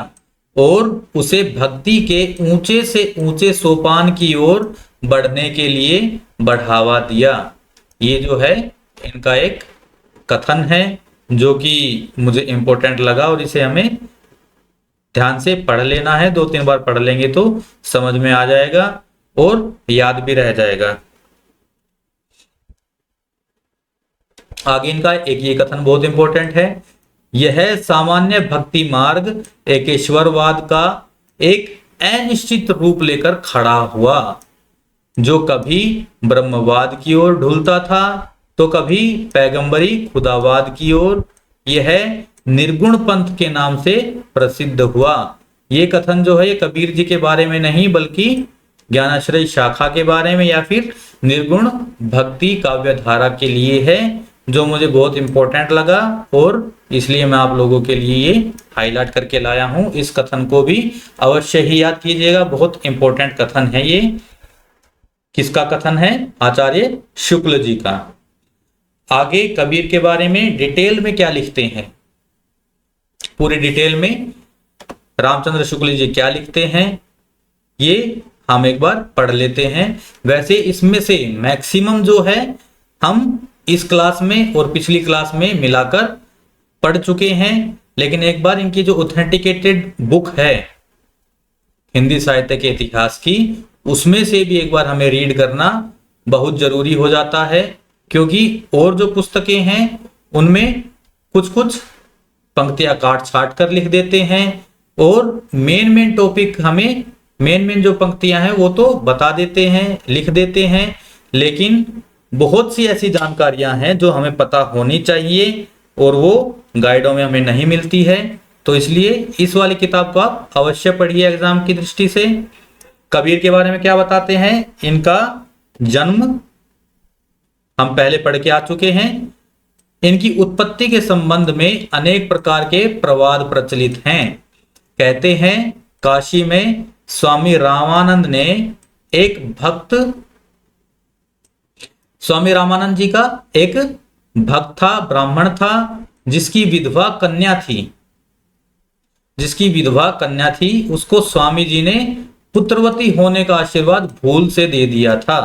और उसे भक्ति के ऊंचे से ऊंचे सोपान की ओर बढ़ने के लिए बढ़ावा दिया। ये जो है इनका एक कथन है जो कि मुझे इंपॉर्टेंट लगा, और इसे हमें ध्यान से पढ़ लेना है। 2-3 बार पढ़ लेंगे तो समझ में आ जाएगा और याद भी रह जाएगा। आगे इनका एक ये कथन बहुत इंपॉर्टेंट है। यह सामान्य भक्ति मार्ग एकेश्वरवाद का एक अनिश्चित रूप लेकर खड़ा हुआ, जो कभी ब्रह्मवाद की ओर ढुलता था तो कभी पैगंबरी खुदावाद की ओर। यह निर्गुण पंथ के नाम से प्रसिद्ध हुआ। ये कथन जो है ये कबीर जी के बारे में नहीं, बल्कि ज्ञानाश्रय शाखा के बारे में या फिर निर्गुण भक्ति काव्य धारा के लिए है, जो मुझे बहुत इंपॉर्टेंट लगा और इसलिए मैं आप लोगों के लिए ये हाईलाइट करके लाया हूं। इस कथन को भी अवश्य ही याद कीजिएगा, बहुत इंपॉर्टेंट कथन है ये। किसका कथन है? आचार्य शुक्ल जी का। आगे कबीर के बारे में डिटेल में क्या लिखते हैं, पूरी डिटेल में रामचंद्र शुक्ल जी क्या लिखते हैं, ये हम एक बार पढ़ लेते हैं। वैसे इसमें से मैक्सिमम जो है हम इस क्लास में और पिछली क्लास में मिलाकर पढ़ चुके हैं, लेकिन एक बार इनकी जो ऑथेंटिकेटेड बुक है हिंदी साहित्य के इतिहास की, उसमें से भी एक बार हमें रीड करना बहुत जरूरी हो जाता है, क्योंकि और जो पुस्तकें हैं उनमें कुछ कुछ पंक्तियां काट छाट कर लिख देते हैं और मेन टॉपिक हमें मेन जो पंक्तियां हैं वो तो बता देते हैं, लिख देते हैं, लेकिन बहुत सी ऐसी जानकारियां हैं जो हमें पता होनी चाहिए और वो गाइडों में हमें नहीं मिलती है। तो इसलिए इस वाली किताब को आप अवश्य पढ़िए एग्जाम की दृष्टि से। कबीर के बारे में क्या बताते हैं? इनका जन्म हम पहले पढ़ के आ चुके हैं। इनकी उत्पत्ति के संबंध में अनेक प्रकार के प्रवाद प्रचलित हैं। कहते हैं काशी में स्वामी रामानंद ने एक भक्त, स्वामी रामानंद जी का एक भक्त था, ब्राह्मण था, जिसकी विधवा कन्या थी। उसको स्वामी जी ने पुत्रवती होने का आशीर्वाद भूल से दे दिया था।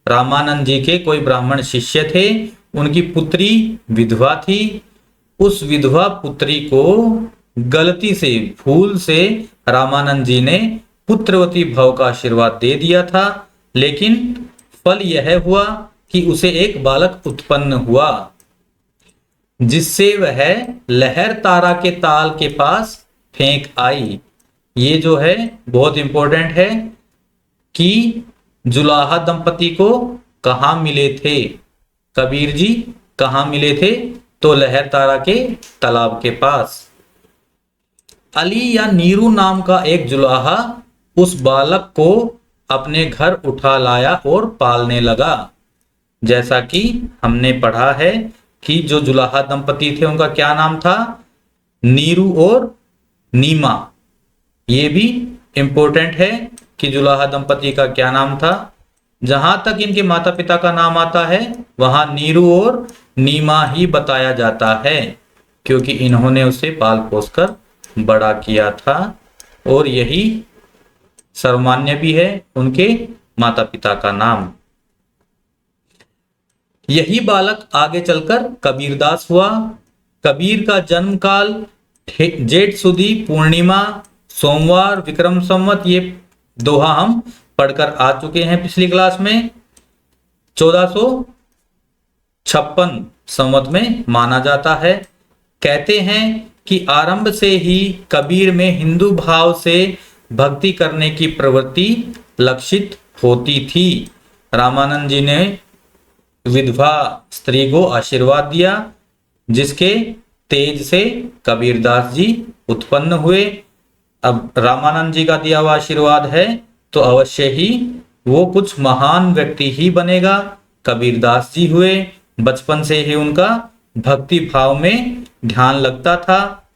रामानंद जी के कोई ब्राह्मण शिष्य थे, उनकी पुत्री विधवा थी। उस विधवा पुत्री को गलती से, भूल से रामानंद जी ने पुत्रवती भव का आशीर्वाद दे दिया था, लेकिन फल यह हुआ कि उसे एक बालक उत्पन्न हुआ, जिससे वह लहर तारा के ताल के पास फेंक आई। ये जो है बहुत इंपॉर्टेंट है कि जुलाहा दंपति को कहाँ मिले थे, कबीर जी कहाँ मिले थे, तो लहर तारा के तालाब के पास। अली या नीरू नाम का एक जुलाहा उस बालक को अपने घर उठा लाया और पालने लगा। जैसा कि हमने पढ़ा है कि जो जुलाहा दंपति थे उनका क्या नाम था, नीरू और नीमा। ये भी इंपॉर्टेंट है कि जुलाहा दंपति का क्या नाम था। जहां तक इनके माता पिता का नाम आता है वहां नीरू और नीमा ही बताया जाता है, क्योंकि इन्होंने उसे पाल पोस कर बड़ा किया था और यही सर्वमान्य भी है उनके माता पिता का नाम। यही बालक आगे चलकर कबीरदास हुआ। कबीर का जन्म काल जेठ सुदी पूर्णिमा सोमवार विक्रम संवत, ये दोहा हम पढ़कर आ चुके हैं पिछली क्लास में, 1456 संवत में माना जाता है। कहते हैं कि आरंभ से ही कबीर में हिंदू भाव से भक्ति करने की प्रवृत्ति लक्षित होती थी। रामानंद जी ने विधवा स्त्री को आशीर्वाद दिया, जिसके तेज से कबीरदास जी उत्पन्न हुए। अब रामानंद जी का दिया हुआ आशीर्वाद है तो अवश्य ही वो कुछ महान व्यक्ति ही बनेगा। कबीरदास जी हुए, बचपन से ही उनका भक्ति भाव में ध्यान लगता था,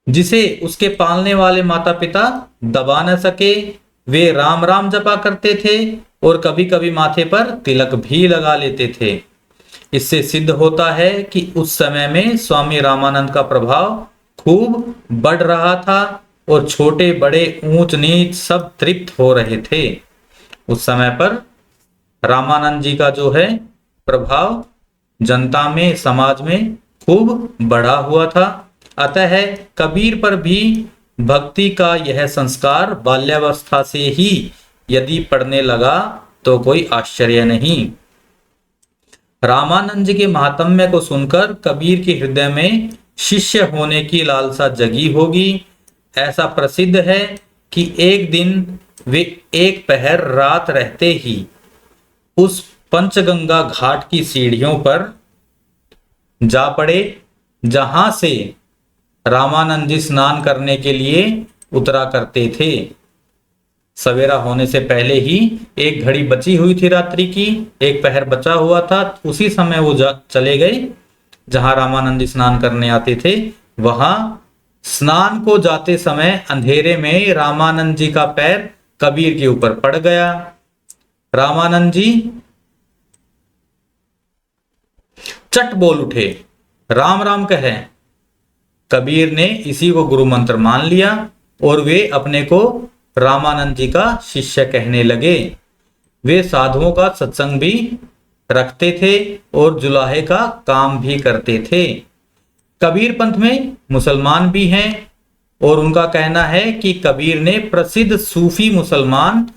जिसे उसके पालने वाले माता पिता दबा न सके। वे राम राम जपा करते थे और कभी कभी माथे पर तिलक भी लगा लेते थे। इससे सिद्ध होता है कि उस समय में स्वामी रामानंद का प्रभाव खूब बढ़ रहा था और छोटे बड़े ऊंच नीच सब तृप्त हो रहे थे। उस समय पर रामानंद जी का जो है प्रभाव जनता में, समाज में खूब बढ़ा हुआ था। अतः कबीर पर भी भक्ति का यह संस्कार बाल्यावस्था से ही यदि पड़ने लगा तो कोई आश्चर्य नहीं। रामानंद जी के महात्म्य को सुनकर कबीर के हृदय में शिष्य होने की लालसा जगी होगी। ऐसा प्रसिद्ध है कि एक दिन वे एक पहर रात रहते ही उस पंचगंगा घाट की सीढ़ियों पर जा पड़े, जहां से रामानंद जी स्नान करने के लिए उतरा करते थे। सवेरा होने से पहले ही एक घड़ी बची हुई थी रात्रि की, एक पहर बचा हुआ था, उसी समय वो चले गए जहां रामानंद जी स्नान करने आते थे। वहां स्नान को जाते समय अंधेरे में रामानंद जी का पैर कबीर के ऊपर पड़ गया। रामानंद जी चट बोल उठे, राम राम कहे। कबीर ने इसी को गुरु मंत्र मान लिया और वे अपने को रामानंद जी का शिष्य कहने लगे। वे साधुओं का सत्संग भी रखते थे और जुलाहे का काम भी करते थे। कबीर पंथ में मुसलमान भी हैं और उनका कहना है कि कबीर ने प्रसिद्ध सूफी मुसलमान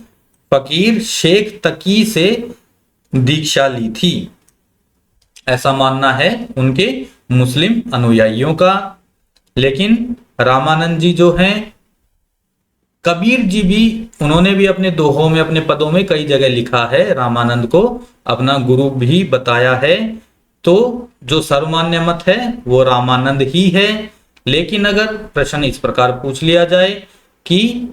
फकीर शेख तकी से दीक्षा ली थी, ऐसा मानना है उनके मुस्लिम अनुयायियों का। लेकिन रामानंद जी जो हैं, कबीर जी भी, उन्होंने भी अपने दोहों में, अपने पदों में कई जगह लिखा है, रामानंद को अपना गुरु भी बताया है। तो जो सर्वमान्य मत है वो रामानंद ही है। लेकिन अगर प्रश्न इस प्रकार पूछ लिया जाए कि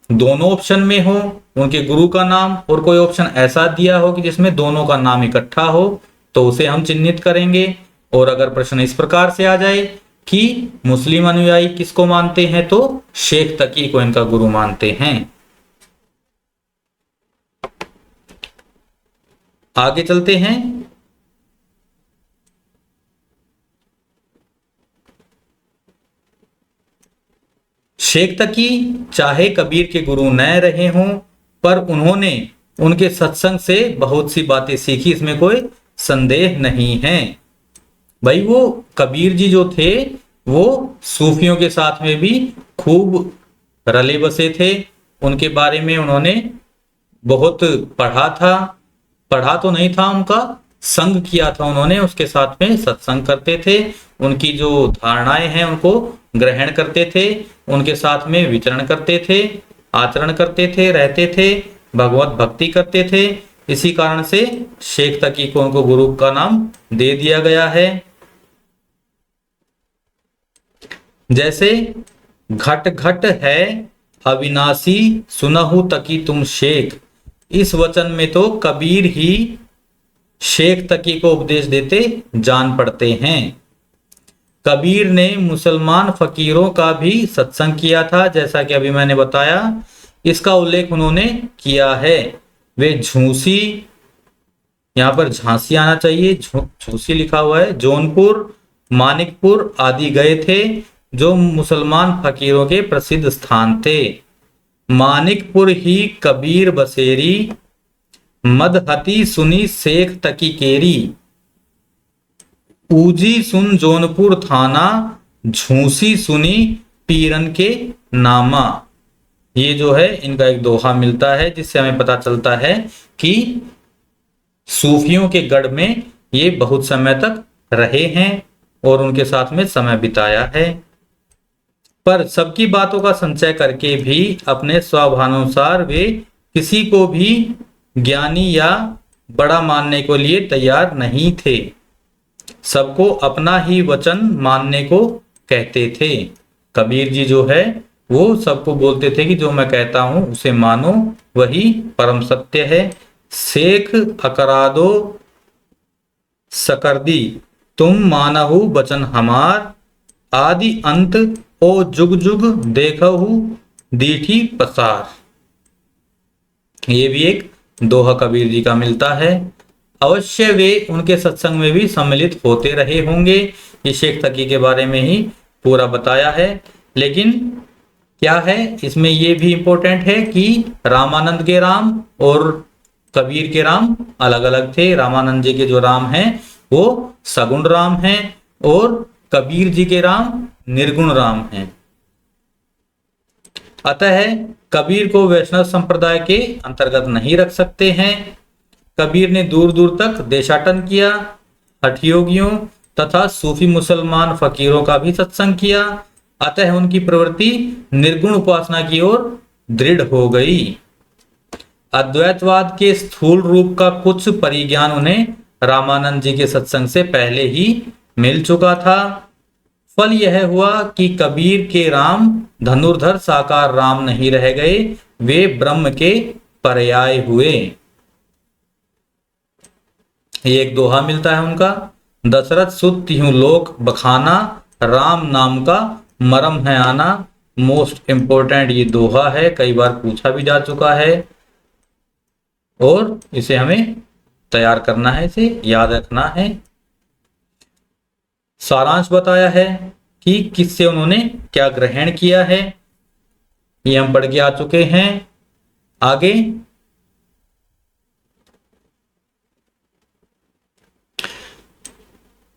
दोनों ऑप्शन में हो उनके गुरु का नाम और कोई ऑप्शन ऐसा दिया हो कि जिसमें दोनों का नाम इकट्ठा हो, तो उसे हम चिन्हित करेंगे। और अगर प्रश्न इस प्रकार से आ जाए कि मुस्लिम अनुयायी किसको मानते हैं, तो शेख तकी को इनका गुरु मानते हैं। आगे चलते हैं। शेख तकी चाहे कबीर के गुरु न रहे हों, पर उन्होंने उनके सत्संग से बहुत सी बातें सीखी, इसमें कोई संदेह नहीं है। भाई वो कबीर जी जो थे वो सूफियों के साथ में भी खूब रले बसे थे। उनके बारे में उन्होंने बहुत पढ़ा था, पढ़ा तो नहीं था, उनका संग किया था उन्होंने, उसके साथ में सत्संग करते थे, उनकी जो धारणाएं हैं उनको ग्रहण करते थे, उनके साथ में विचरण करते थे, आचरण करते थे, रहते थे, भगवत भक्ति करते थे। इसी कारण से शेख तकी को उनको गुरु का नाम दे दिया गया है। जैसे घट घट है अविनाशी सुनहु तकी तुम शेख, इस वचन में तो कबीर ही शेख तकी को उपदेश देते जान पड़ते हैं। कबीर ने मुसलमान फकीरों का भी सत्संग किया था, जैसा कि अभी मैंने बताया, इसका उल्लेख उन्होंने किया है। वे झूसी, यहां पर झांसी आना चाहिए, झूसी लिखा हुआ है, जौनपुर, मानिकपुर आदि गए थे, जो मुसलमान फकीरों के प्रसिद्ध स्थान थे। मानिकपुर ही कबीर बसेरी, मदहती सुनी शेख तकी केरी, ऊजी सुन जौनपुर थाना, झूसी सुनी पीरन के नामा। ये जो है इनका एक दोहा मिलता है, जिससे हमें पता चलता है कि सूफियों के गढ़ में ये बहुत समय तक रहे हैं और उनके साथ में समय बिताया है। पर सबकी बातों का संचय करके भी अपने स्वभावानुसार वे किसी को भी ज्ञानी या बड़ा मानने को लिए तैयार नहीं थे, सबको अपना ही वचन मानने को कहते थे। कबीर जी जो है वो सबको बोलते थे कि जो मैं कहता हूं उसे मानो, वही परम सत्य है। शेख अकरादो सकरदी तुम मानहु वचन हमार, आदि अंत ओ जुग जुग देखहु दीठी पसार। ये भी एक दोहा कबीर जी का मिलता है। अवश्य वे उनके सत्संग में भी सम्मिलित होते रहे होंगे। ये शेख तकी के बारे में ही पूरा बताया है। लेकिन क्या है इसमें ये भी इंपॉर्टेंट है कि रामानंद के राम और कबीर के राम अलग अलग थे। रामानंद जी के जो राम हैं वो सगुण राम हैं और कबीर जी के राम निर्गुण राम हैं। अतः कबीर को वैष्णव संप्रदाय के अंतर्गत नहीं रख सकते हैं। कबीर ने दूर दूर तक देशाटन किया, हठयोगियों तथा सूफी मुसलमान फकीरों का भी सत्संग किया। अतः उनकी प्रवृत्ति निर्गुण उपासना की ओर दृढ़ हो गई। अद्वैतवाद के स्थूल रूप का कुछ परिज्ञान उन्हें रामानंद जी के सत्संग से पहले ही मिल चुका था। फल यह हुआ कि कबीर के राम धनुर्धर साकार राम नहीं रह गए, वे ब्रह्म के पर्याय हुए। ये एक दोहा मिलता है उनका, दशरथ सुत तिहु लोक बखाना, राम नाम का मरम है आना। मोस्ट इंपोर्टेंट ये दोहा है, कई बार पूछा भी जा चुका है और इसे हमें तैयार करना है, इसे याद रखना है। सारांश बताया है कि किससे उन्होंने क्या ग्रहण किया है, ये हम पढ़ के आ चुके हैं। आगे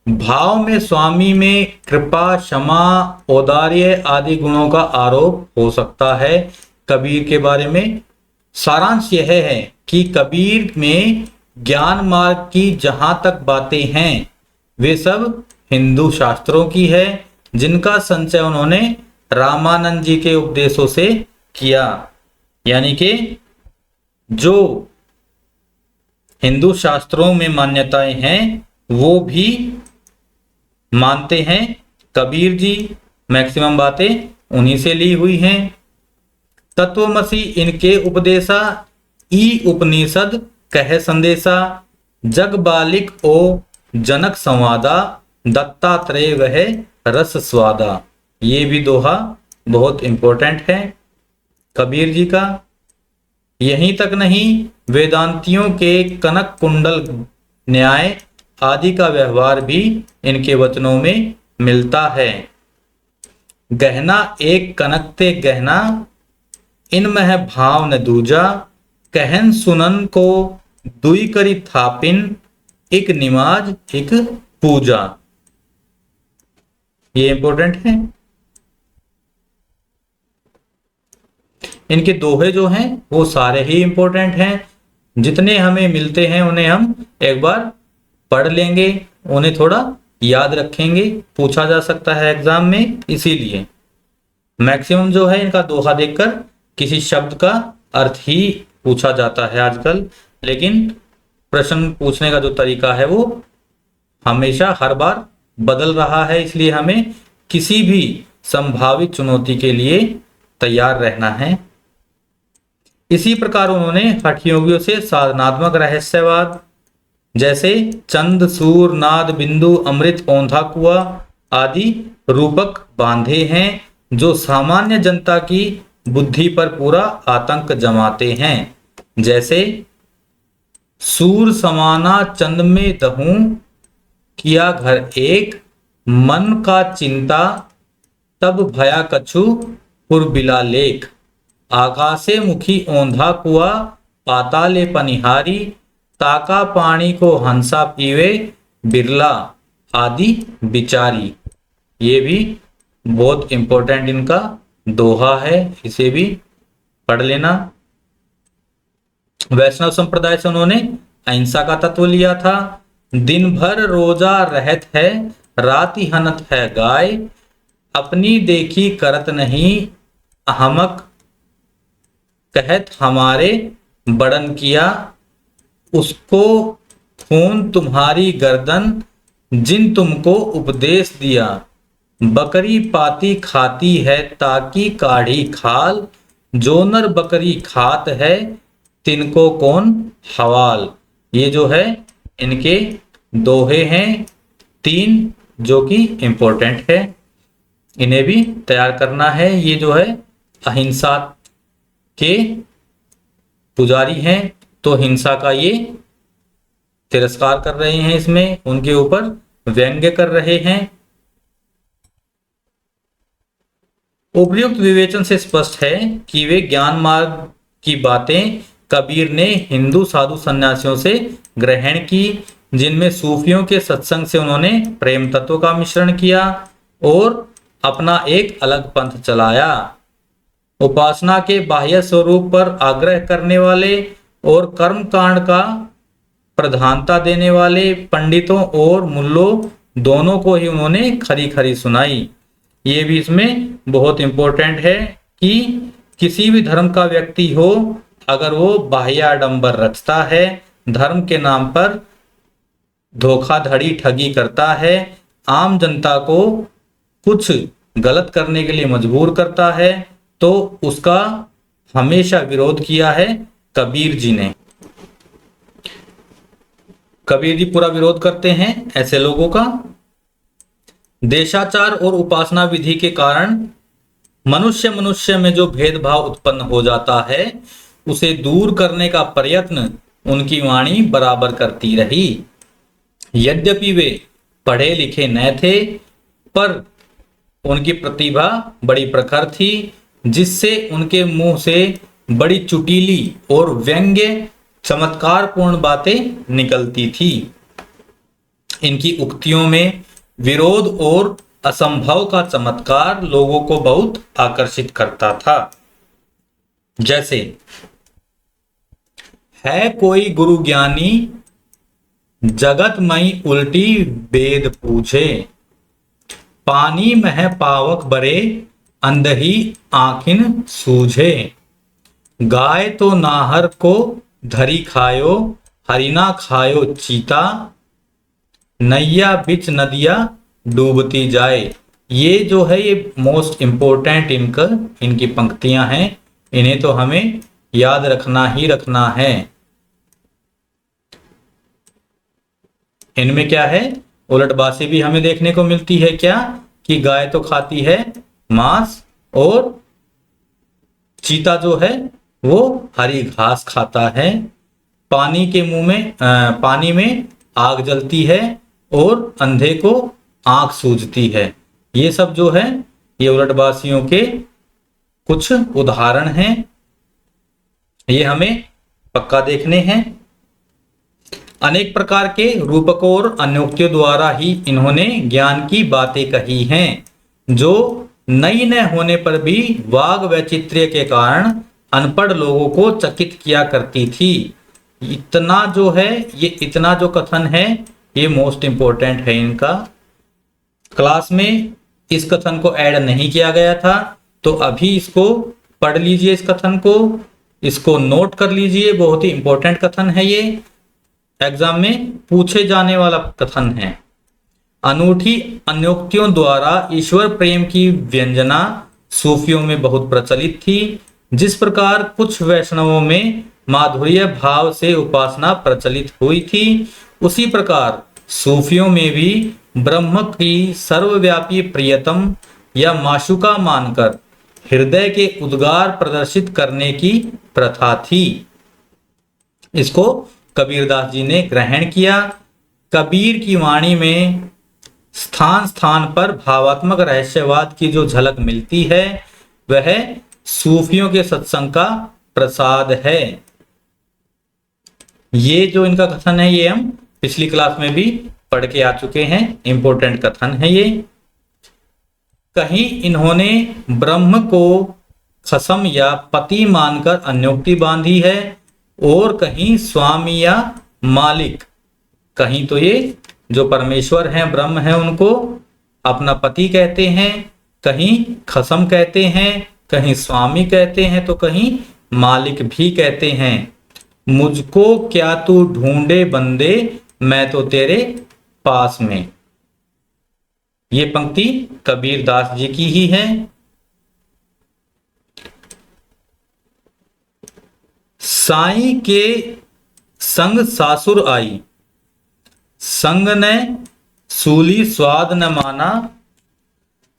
भाव में स्वामी में कृपा, क्षमा, औदार्य आदि गुणों का आरोप हो सकता है। कबीर के बारे में सारांश यह है कि कबीर में ज्ञान मार्ग की जहां तक बातें हैं वे सब हिंदू शास्त्रों की है, जिनका संचय उन्होंने रामानंद जी के उपदेशों से किया। यानी कि जो हिंदू शास्त्रों में मान्यताएं हैं वो भी मानते हैं कबीर जी, मैक्सिमम बातें उन्हीं से ली हुई हैं। तत्वमसी इनके उपदेशा, ई उपनिषद कह संदेशा, जग बालिक ओ जनक संवादा, दत्तात्रेय वह रस स्वादा। ये भी दोहा बहुत इंपॉर्टेंट है कबीर जी का। यहीं तक नहीं, वेदांतियों के कनक कुंडल न्याय आदि का व्यवहार भी इनके वचनों में मिलता है। गहना एक कनक ते गहना, इनमें है भाव न दूजा, कहन सुनन को दुई करी थापिन, एक निमाज एक पूजा। ये इंपॉर्टेंट है। इनके दोहे जो हैं वो सारे ही इंपॉर्टेंट हैं। जितने हमें मिलते हैं उन्हें हम एक बार पढ़ लेंगे, उन्हें थोड़ा याद रखेंगे, पूछा जा सकता है एग्जाम में, इसीलिए मैक्सिमम जो है इनका दोहा देखकर किसी शब्द का अर्थ ही पूछा जाता है आजकल। लेकिन प्रश्न पूछने का जो तरीका है वो हमेशा हर बार बदल रहा है, इसलिए हमें किसी भी संभावित चुनौती के लिए तैयार रहना है। इसी प्रकार उन्होंने हठयोगियों से साधनात्मक रहस्यवाद जैसे चंद, सूर, नाद, बिंदु, अमृत, औंधा कुआ आदि रूपक बांधे हैं, जो सामान्य जनता की बुद्धि पर पूरा आतंक जमाते हैं। जैसे सूर समाना चंद में दहूं, किया घर एक, मन का चिंता, तब भया कछु पुरबिला लेख। आकाशे मुखी औंधा कुआ, पाताले पनिहारी, ताका पानी को हंसा पीवे, बिरला आदि बिचारी। ये भी बहुत इंपॉर्टेंट इनका दोहा है, इसे भी पढ़ लेना। वैष्णव संप्रदाय से उन्होंने अहिंसा का तत्व लिया था। दिन भर रोजा रहत है, राति हनत है गाय, अपनी देखी करत नहीं, अहमक कहत हमारे बड़न किया, उसको खून तुम्हारी गर्दन, जिन तुमको उपदेश दिया, बकरी पाती खाती है ताकि काढ़ी खाल, जो नर बकरी खात है तिनको कौन हवाल। ये जो है इनके दोहे हैं 3 जो कि इंपॉर्टेंट है, इन्हें भी तैयार करना है। ये जो है अहिंसा के पुजारी हैं, तो हिंसा का ये तिरस्कार कर रहे हैं, इसमें उनके ऊपर व्यंग्य कर रहे हैं। उपर्युक्त विवेचन से स्पष्ट है कि वे ज्ञान मार्ग की बातें कबीर ने हिंदू साधु सन्यासियों से ग्रहण की, जिनमें सूफियों के सत्संग से उन्होंने प्रेम तत्व का मिश्रण किया और अपना एक अलग पंथ चलाया। उपासना के बाह्य स्वरूप पर आग्रह करने वाले और कर्म कांड का प्रधानता देने वाले पंडितों और मुल्लों दोनों को ही उन्होंने खरी खरी सुनाई। ये भी इसमें बहुत इंपॉर्टेंट है कि किसी भी धर्म का व्यक्ति हो, अगर वो बाह्य आडंबर रचता है, धर्म के नाम पर धोखाधड़ी ठगी करता है, आम जनता को कुछ गलत करने के लिए मजबूर करता है, तो उसका हमेशा विरोध किया है कबीर जी ने। कबीर जी पूरा विरोध करते हैं ऐसे लोगों का। देशाचार और उपासना विधि के कारण मनुष्य में जो भेदभाव उत्पन्न हो जाता है, उसे दूर करने का प्रयत्न उनकी वाणी बराबर करती रही। यद्यपि वे पढ़े लिखे न थे, पर उनकी प्रतिभा बड़ी प्रखर थी, जिससे उनके मुंह से बड़ी चुटीली और व्यंग्य चमत्कारपूर्ण बातें निकलती थी। इनकी उक्तियों में विरोध और असंभव का चमत्कार लोगों को बहुत आकर्षित करता था। जैसे है कोई गुरु ज्ञानी, जगत मई उल्टी वेद पूछे, पानी मह पावक बरे, अंधही आखिन सूझे, गाय तो नाहर को धरी खायो, हरिना खायो चीता, नैया बिच नदिया डूबती जाए। ये जो है ये मोस्ट इंपोर्टेंट इनकी पंक्तियां हैं, इन्हें तो हमें याद रखना ही रखना है। इनमें क्या है, उलटबासी भी हमें देखने को मिलती है क्या, कि गाय तो खाती है मांस और चीता जो है वो हरी घास खाता है, पानी के मुंह में पानी में आग जलती है और अंधे को आंख सूझती है। ये सब जो है ये उलटबासियों के कुछ उदाहरण हैं। ये हमें पक्का देखने हैं। अनेक प्रकार के रूपकों और अन्योक्तियों द्वारा ही इन्होंने ज्ञान की बातें कही हैं, जो नई न होने पर भी वाग वैचित्र्य के कारण अनपढ़ लोगों को चकित किया करती थी। इतना जो है, ये इतना जो कथन है, ये मोस्ट इंपॉर्टेंट है इनका। क्लास में इस कथन को ऐड नहीं किया गया था, तो अभी इसको पढ़ लीजिए, इस कथन को, इसको नोट कर लीजिए। बहुत ही इंपॉर्टेंट कथन है ये, एग्जाम में पूछे जाने वाला कथन है। अनूठी अन्योक्तियों द्वारा ईश्वर प्रेम की व्यंजना सूफियों में बहुत प्रचलित थी। जिस प्रकार कुछ वैष्णवों में माधुर्य भाव से उपासना प्रचलित हुई थी, उसी प्रकार सूफियों में भी ब्रह्म की सर्वव्यापी प्रियतम या माशुका मानकर हृदय के उद्गार प्रदर्शित करने की प्रथा थी। इसको कबीरदास जी ने ग्रहण किया। कबीर की वाणी में स्थान स्थान पर भावात्मक रहस्यवाद की जो झलक मिलती है, वह सूफियों के सत्संग का प्रसाद है। ये जो इनका कथन है, ये हम पिछली क्लास में भी पढ़ के आ चुके हैं, इंपॉर्टेंट कथन है ये। कहीं इन्होंने ब्रह्म को खसम या पति मानकर अन्योक्ति बांधी है, और कहीं स्वामी या मालिक, कहीं तो ये जो परमेश्वर हैं, ब्रह्म हैं, उनको अपना पति कहते हैं, कहीं खसम कहते हैं, कहीं स्वामी कहते हैं, तो कहीं मालिक भी कहते हैं। मुझको क्या तू ढूंढे बंदे, मैं तो तेरे पास में। ये पंक्ति कबीरदास जी की ही है। साईं के संग सासुर आई, संग न सूली स्वाद न माना,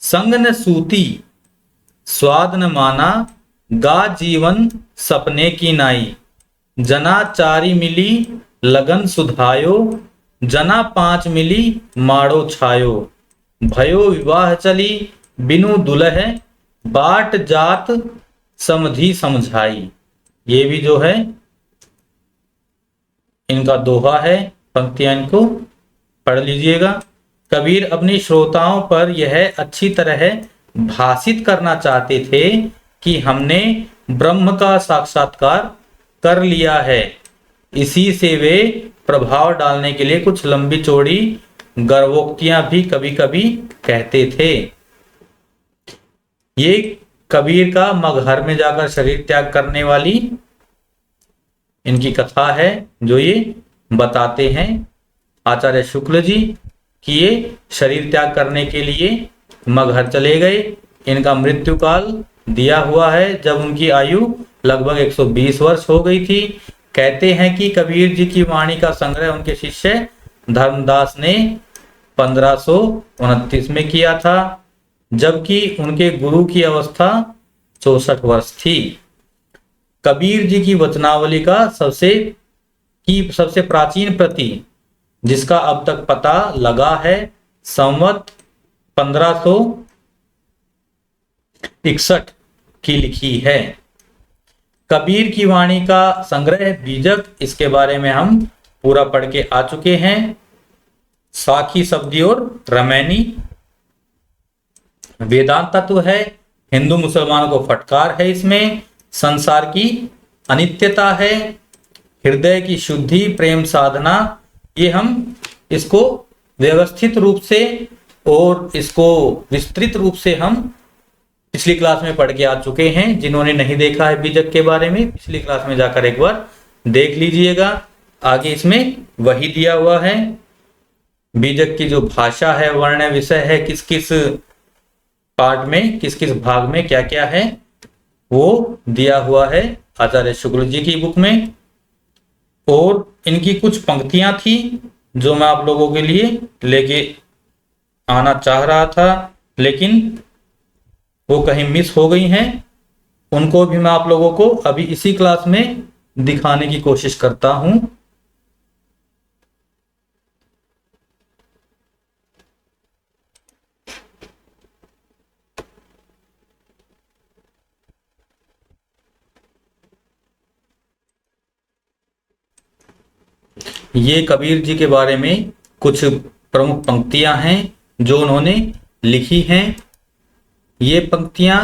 संग न सूती स्वाद न माना, गा जीवन सपने की नाई, जना चारी मिली लगन सुधायो, जना पांच मिली माड़ो छायो, भयो विवाह चली बिनु दुलह, बाट जात समधी समझाई। ये भी जो है इनका दोहा है, पंक्तियां इनको पढ़ लीजिएगा। कबीर अपनी श्रोताओं पर यह अच्छी तरह भाषित करना चाहते थे कि हमने ब्रह्म का साक्षात्कार कर लिया है। इसी से वे प्रभाव डालने के लिए कुछ लंबी चौड़ी गर्वोक्तियां भी कभी कभी कहते थे। ये कबीर का मगहर में जाकर शरीर त्याग करने वाली इनकी कथा है, जो ये बताते हैं आचार्य शुक्ल जी कि ये शरीर त्याग करने के लिए मगहर चले गए। इनका मृत्यु काल दिया हुआ है जब उनकी आयु लगभग 120 वर्ष हो गई थी। कहते हैं कि कबीर जी की वाणी का संग्रह उनके शिष्य धर्मदास ने 1529 में किया था, जबकि उनके गुरु की अवस्था 64 वर्ष थी। कबीर जी की वचनावली का सबसे प्राचीन प्रति जिसका अब तक पता लगा है, संवत 1561 की लिखी है। कबीर की वाणी का संग्रह बीजक, इसके बारे में हम पूरा पढ़ के आ चुके हैं। साखी शब्दी और रमैनी वेदांत तत्व है। हिंदू मुसलमानों को फटकार है इसमें। संसार की अनित्यता है। हृदय की शुद्धि, प्रेम साधना, ये हम इसको व्यवस्थित रूप से और इसको विस्तृत रूप से हम पिछली क्लास में पढ़ के आ चुके हैं। जिन्होंने नहीं देखा है बीजक के बारे में, पिछली क्लास में जाकर एक बार देख लीजिएगा। आगे इसमें वही दिया हुआ है, बीजक की जो भाषा है, वर्ण विषय है, किस किस पार्ट में, किस किस भाग में क्या क्या है, वो दिया हुआ है आचार्य शुक्ल जी की बुक में। और इनकी कुछ पंक्तियां थी जो मैं आप लोगों के लिए लेके आना चाह रहा था, लेकिन वो कहीं मिस हो गई हैं। उनको भी मैं आप लोगों को अभी इसी क्लास में दिखाने की कोशिश करता हूं। ये कबीर जी के बारे में कुछ प्रमुख पंक्तियां हैं जो उन्होंने लिखी हैं। ये पंक्तियां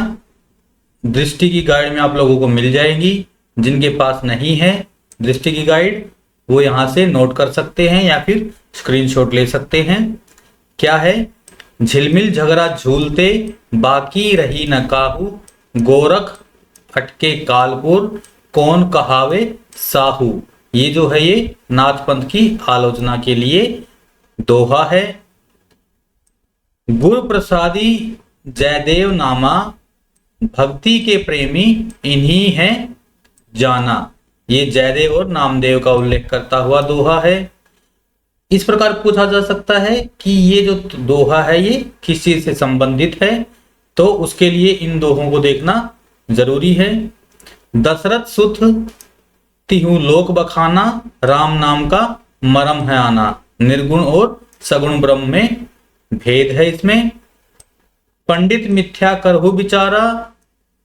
दृष्टि की गाइड में आप लोगों को मिल जाएंगी। जिनके पास नहीं है दृष्टि की गाइड, वो यहां से नोट कर सकते हैं या फिर स्क्रीनशॉट ले सकते हैं। क्या है? झिलमिल झगड़ा झूलते बाकी रही न काहू, गोरख अटके कालपुर कौन कहावे साहू। ये जो है ये नाथ पंथ की आलोचना के लिए दोहा है। गुरु प्रसादी जयदेव नामा, भक्ति के प्रेमी इन्हीं हैं जाना। ये जयदेव और नामदेव का उल्लेख करता हुआ दोहा है। इस प्रकार पूछा जा सकता है कि ये जो दोहा है ये किस चीज से संबंधित है, तो उसके लिए इन दोहों को देखना जरूरी है। दशरथ सुत तिहु लोक बखाना, राम नाम का मरम है आना। निर्गुण और सगुण ब्रह्म में भेद है इसमें। पंडित मिथ्या करहु विचारा,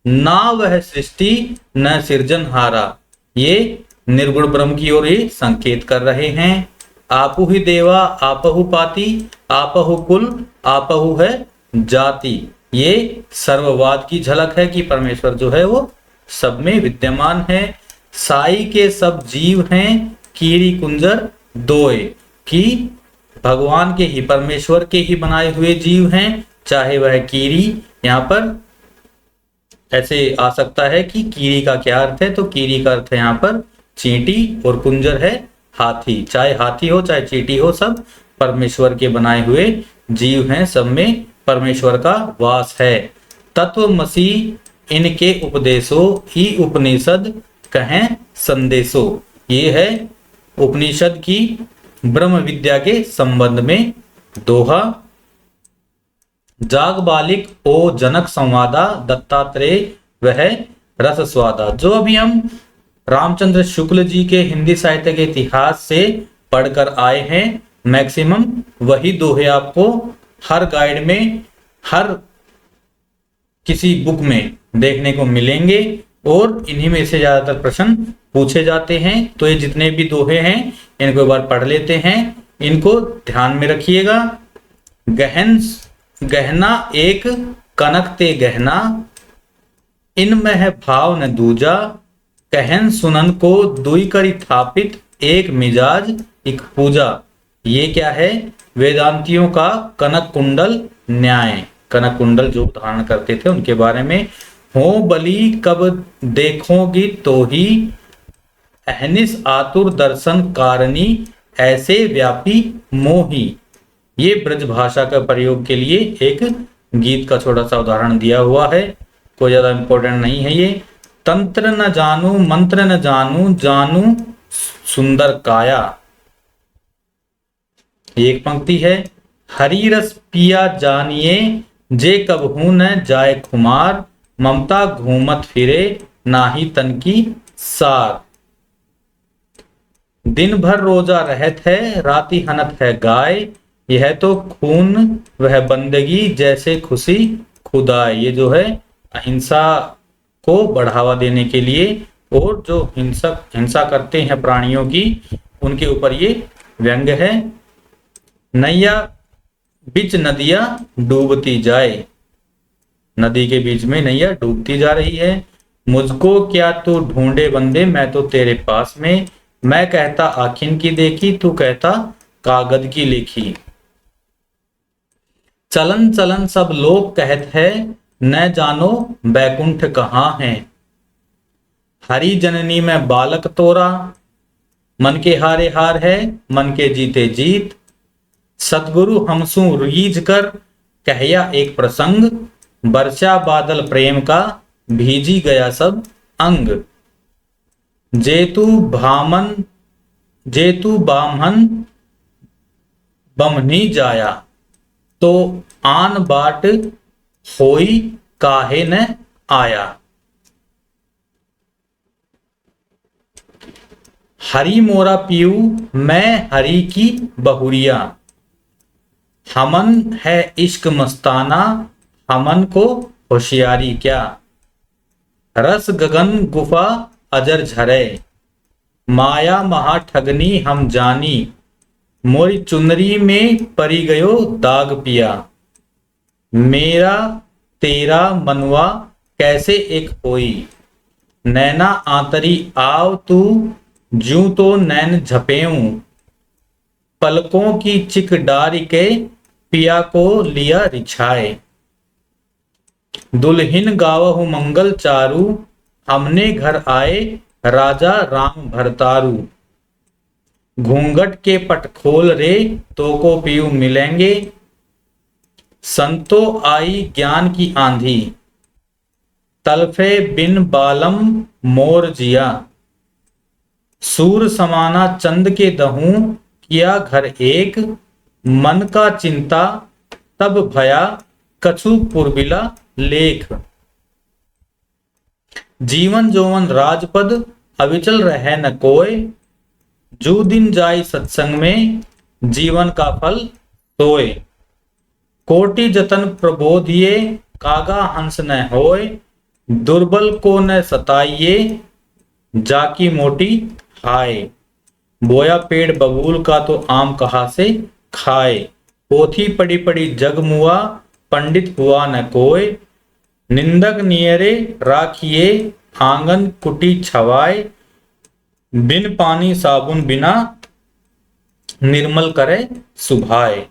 ना वह सृष्टि न सृजनहारा। ये निर्गुण ब्रह्म की ओर ये संकेत कर रहे हैं। आपहु ही देवा आपहु पाति, आपहु कुल आपहु है जाति। ये सर्ववाद की झलक है कि परमेश्वर जो है वो सब में विद्यमान है। साई के सब जीव हैं कीरी कुंजर दोए, कि भगवान के ही, परमेश्वर के ही बनाए हुए जीव हैं, चाहे वह कीरी, यहाँ पर ऐसे आ सकता है कि कीरी का क्या अर्थ है, तो कीरी का अर्थ है यहाँ पर चींटी और कुंजर है हाथी। चाहे हाथी हो चाहे चींटी हो, सब परमेश्वर के बनाए हुए जीव हैं, सब में परमेश्वर का वास है। तत्वमसी इनके उपदेशो ही उपनिषद कहें संदेशो। ये है उपनिषद की ब्रह्म विद्या के संबंध में दोहा। जाग बालिक ओ जनक संवादा, दत्तात्रेय वह रस स्वादा। जो अभी हम रामचंद्र शुक्ल जी के हिंदी साहित्य के इतिहास से पढ़कर आए हैं, मैक्सिमम वही दोहे आपको हर गाइड में, हर किसी बुक में देखने को मिलेंगे और इन्हीं में से ज्यादातर प्रश्न पूछे जाते हैं। तो ये जितने भी दोहे हैं इनको एक बार पढ़ लेते हैं, इनको ध्यान में रखिएगा। गहना एक कनक ते गहना, इनमें है भाव न दूजा। कहन सुनन को दुई करी थापित, एक मिजाज एक पूजा। ये क्या है? वेदांतियों का कनक कुंडल न्याय। कनक कुंडल जो धारण करते थे उनके बारे में। हो बलि कब देखोगी तो ही, अहनिस आतुर दर्शन कारणी, ऐसे व्यापी मोही। ये ब्रज भाषा का प्रयोग के लिए एक गीत का छोटा सा उदाहरण दिया हुआ है, कोई ज्यादा इंपॉर्टेंट नहीं है ये। तंत्र न जानू मंत्र न जानू, जानू सुंदर काया। एक पंक्ति है। हरि रस पिया जानिए, जे कबहू न जाए खुमार, ममता घूमत फिरे नाही तन की सार। दिन भर रोजा रहत है, राति हनत है गाय, यह तो खून वह बंदगी, जैसे खुशी खुदाए। ये जो है अहिंसा को बढ़ावा देने के लिए और जो हिंसा करते हैं प्राणियों की, उनके ऊपर ये व्यंग्य है। नैया बीच नदियां डूबती जाए, नदी के बीच में नैया डूबती जा रही है। मुझको क्या तू ढूंढे बंदे, मैं तो तेरे पास में। मैं कहता आखिन की देखी, तू कहता कागज की लिखी। चलन चलन सब लोग कहत है, न जानो बैकुंठ कहाँ है। हरि जननी में बालक तोरा, मन के हारे हार है मन के जीते जीत। सतगुरु हमसु रीझ कर कहया एक प्रसंग, बरसा बादल प्रेम का भीजी गया सब अंग। जेतु बामन बमनी जाया, तो आन बाट होई काहे न आया। हरि मोरा पीऊ मैं हरि की बहुरिया, हमन है इश्क मस्ताना, हमन को होशियारी क्या। रस गगन गुफा अजर झरे, माया महा ठगनी हम जानी, मोरी चुनरी में परी गयो दाग पिया। मेरा तेरा मनवा कैसे एक होई, नैना आंतरी आव तू, ज्यों तो नैन झपेऊं। पलकों की चिक डारी के पिया को लिया रिछाए। दुल्हिन गावहु मंगल चारू, हमने घर आए राजा राम भरतारू। घूंघट के पट खोल रे, तो को पीयू मिलेंगे। संतो आई ज्ञान की आंधी, तलफे बिन बालम मोर जिया। सूर समाना चंद के दहूं, किया घर एक। मन का चिंता तब भया, कछु पुरबिला लेख। जीवन जोवन राजपद, अविचल रहे न कोय। जो दिन जाय सत्संग में, जीवन का फल सोए। कोटि जतन प्रबोधिए, कागा हंस न होय। दुर्बल को न सताइए, जाकी मोटी हाय। बोया पेड़ बबूल का, तो आम कहाँ से खाए। पोथी पड़ी पड़ी जग मुआ, पंडित हुआ न कोय। निंदक नियरे राखिए, आंगन कुटी छवाए। बिन पानी साबुन बिना, निर्मल करे सुभाए।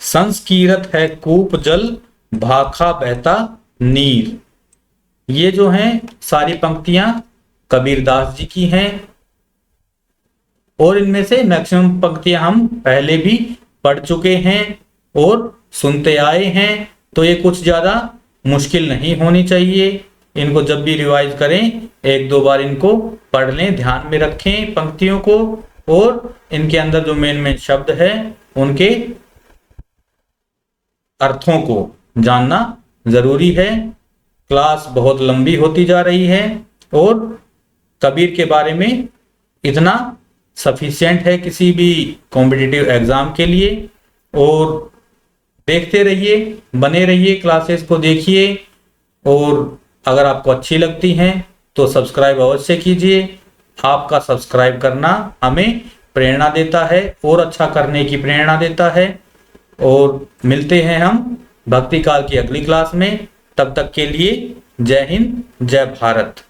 संस्कीरत है कूप जल, भाखा बहता नीर। ये जो हैं सारी पंक्तियां कबीरदास जी की हैं, और इनमें से मैक्सिमम पंक्तियां हम पहले भी पढ़ चुके हैं और सुनते आए हैं, तो ये कुछ ज्यादा मुश्किल नहीं होनी चाहिए। इनको जब भी रिवाइज करें, एक दो बार इनको पढ़ लें, ध्यान में रखें पंक्तियों को, और इनके अंदर जो मेन मेन शब्द है उनके अर्थों को जानना जरूरी है। क्लास बहुत लंबी होती जा रही है, और कबीर के बारे में इतना सफिशिएंट है किसी भी कॉम्पिटिटिव एग्जाम के लिए। और देखते रहिए, बने रहिए, क्लासेस को देखिए, और अगर आपको अच्छी लगती हैं तो सब्सक्राइब अवश्य कीजिए। आपका सब्सक्राइब करना हमें प्रेरणा देता है और अच्छा करने की प्रेरणा देता है। और मिलते हैं हम भक्ति काल की अगली क्लास में। तब तक के लिए जय हिंद, जय भारत।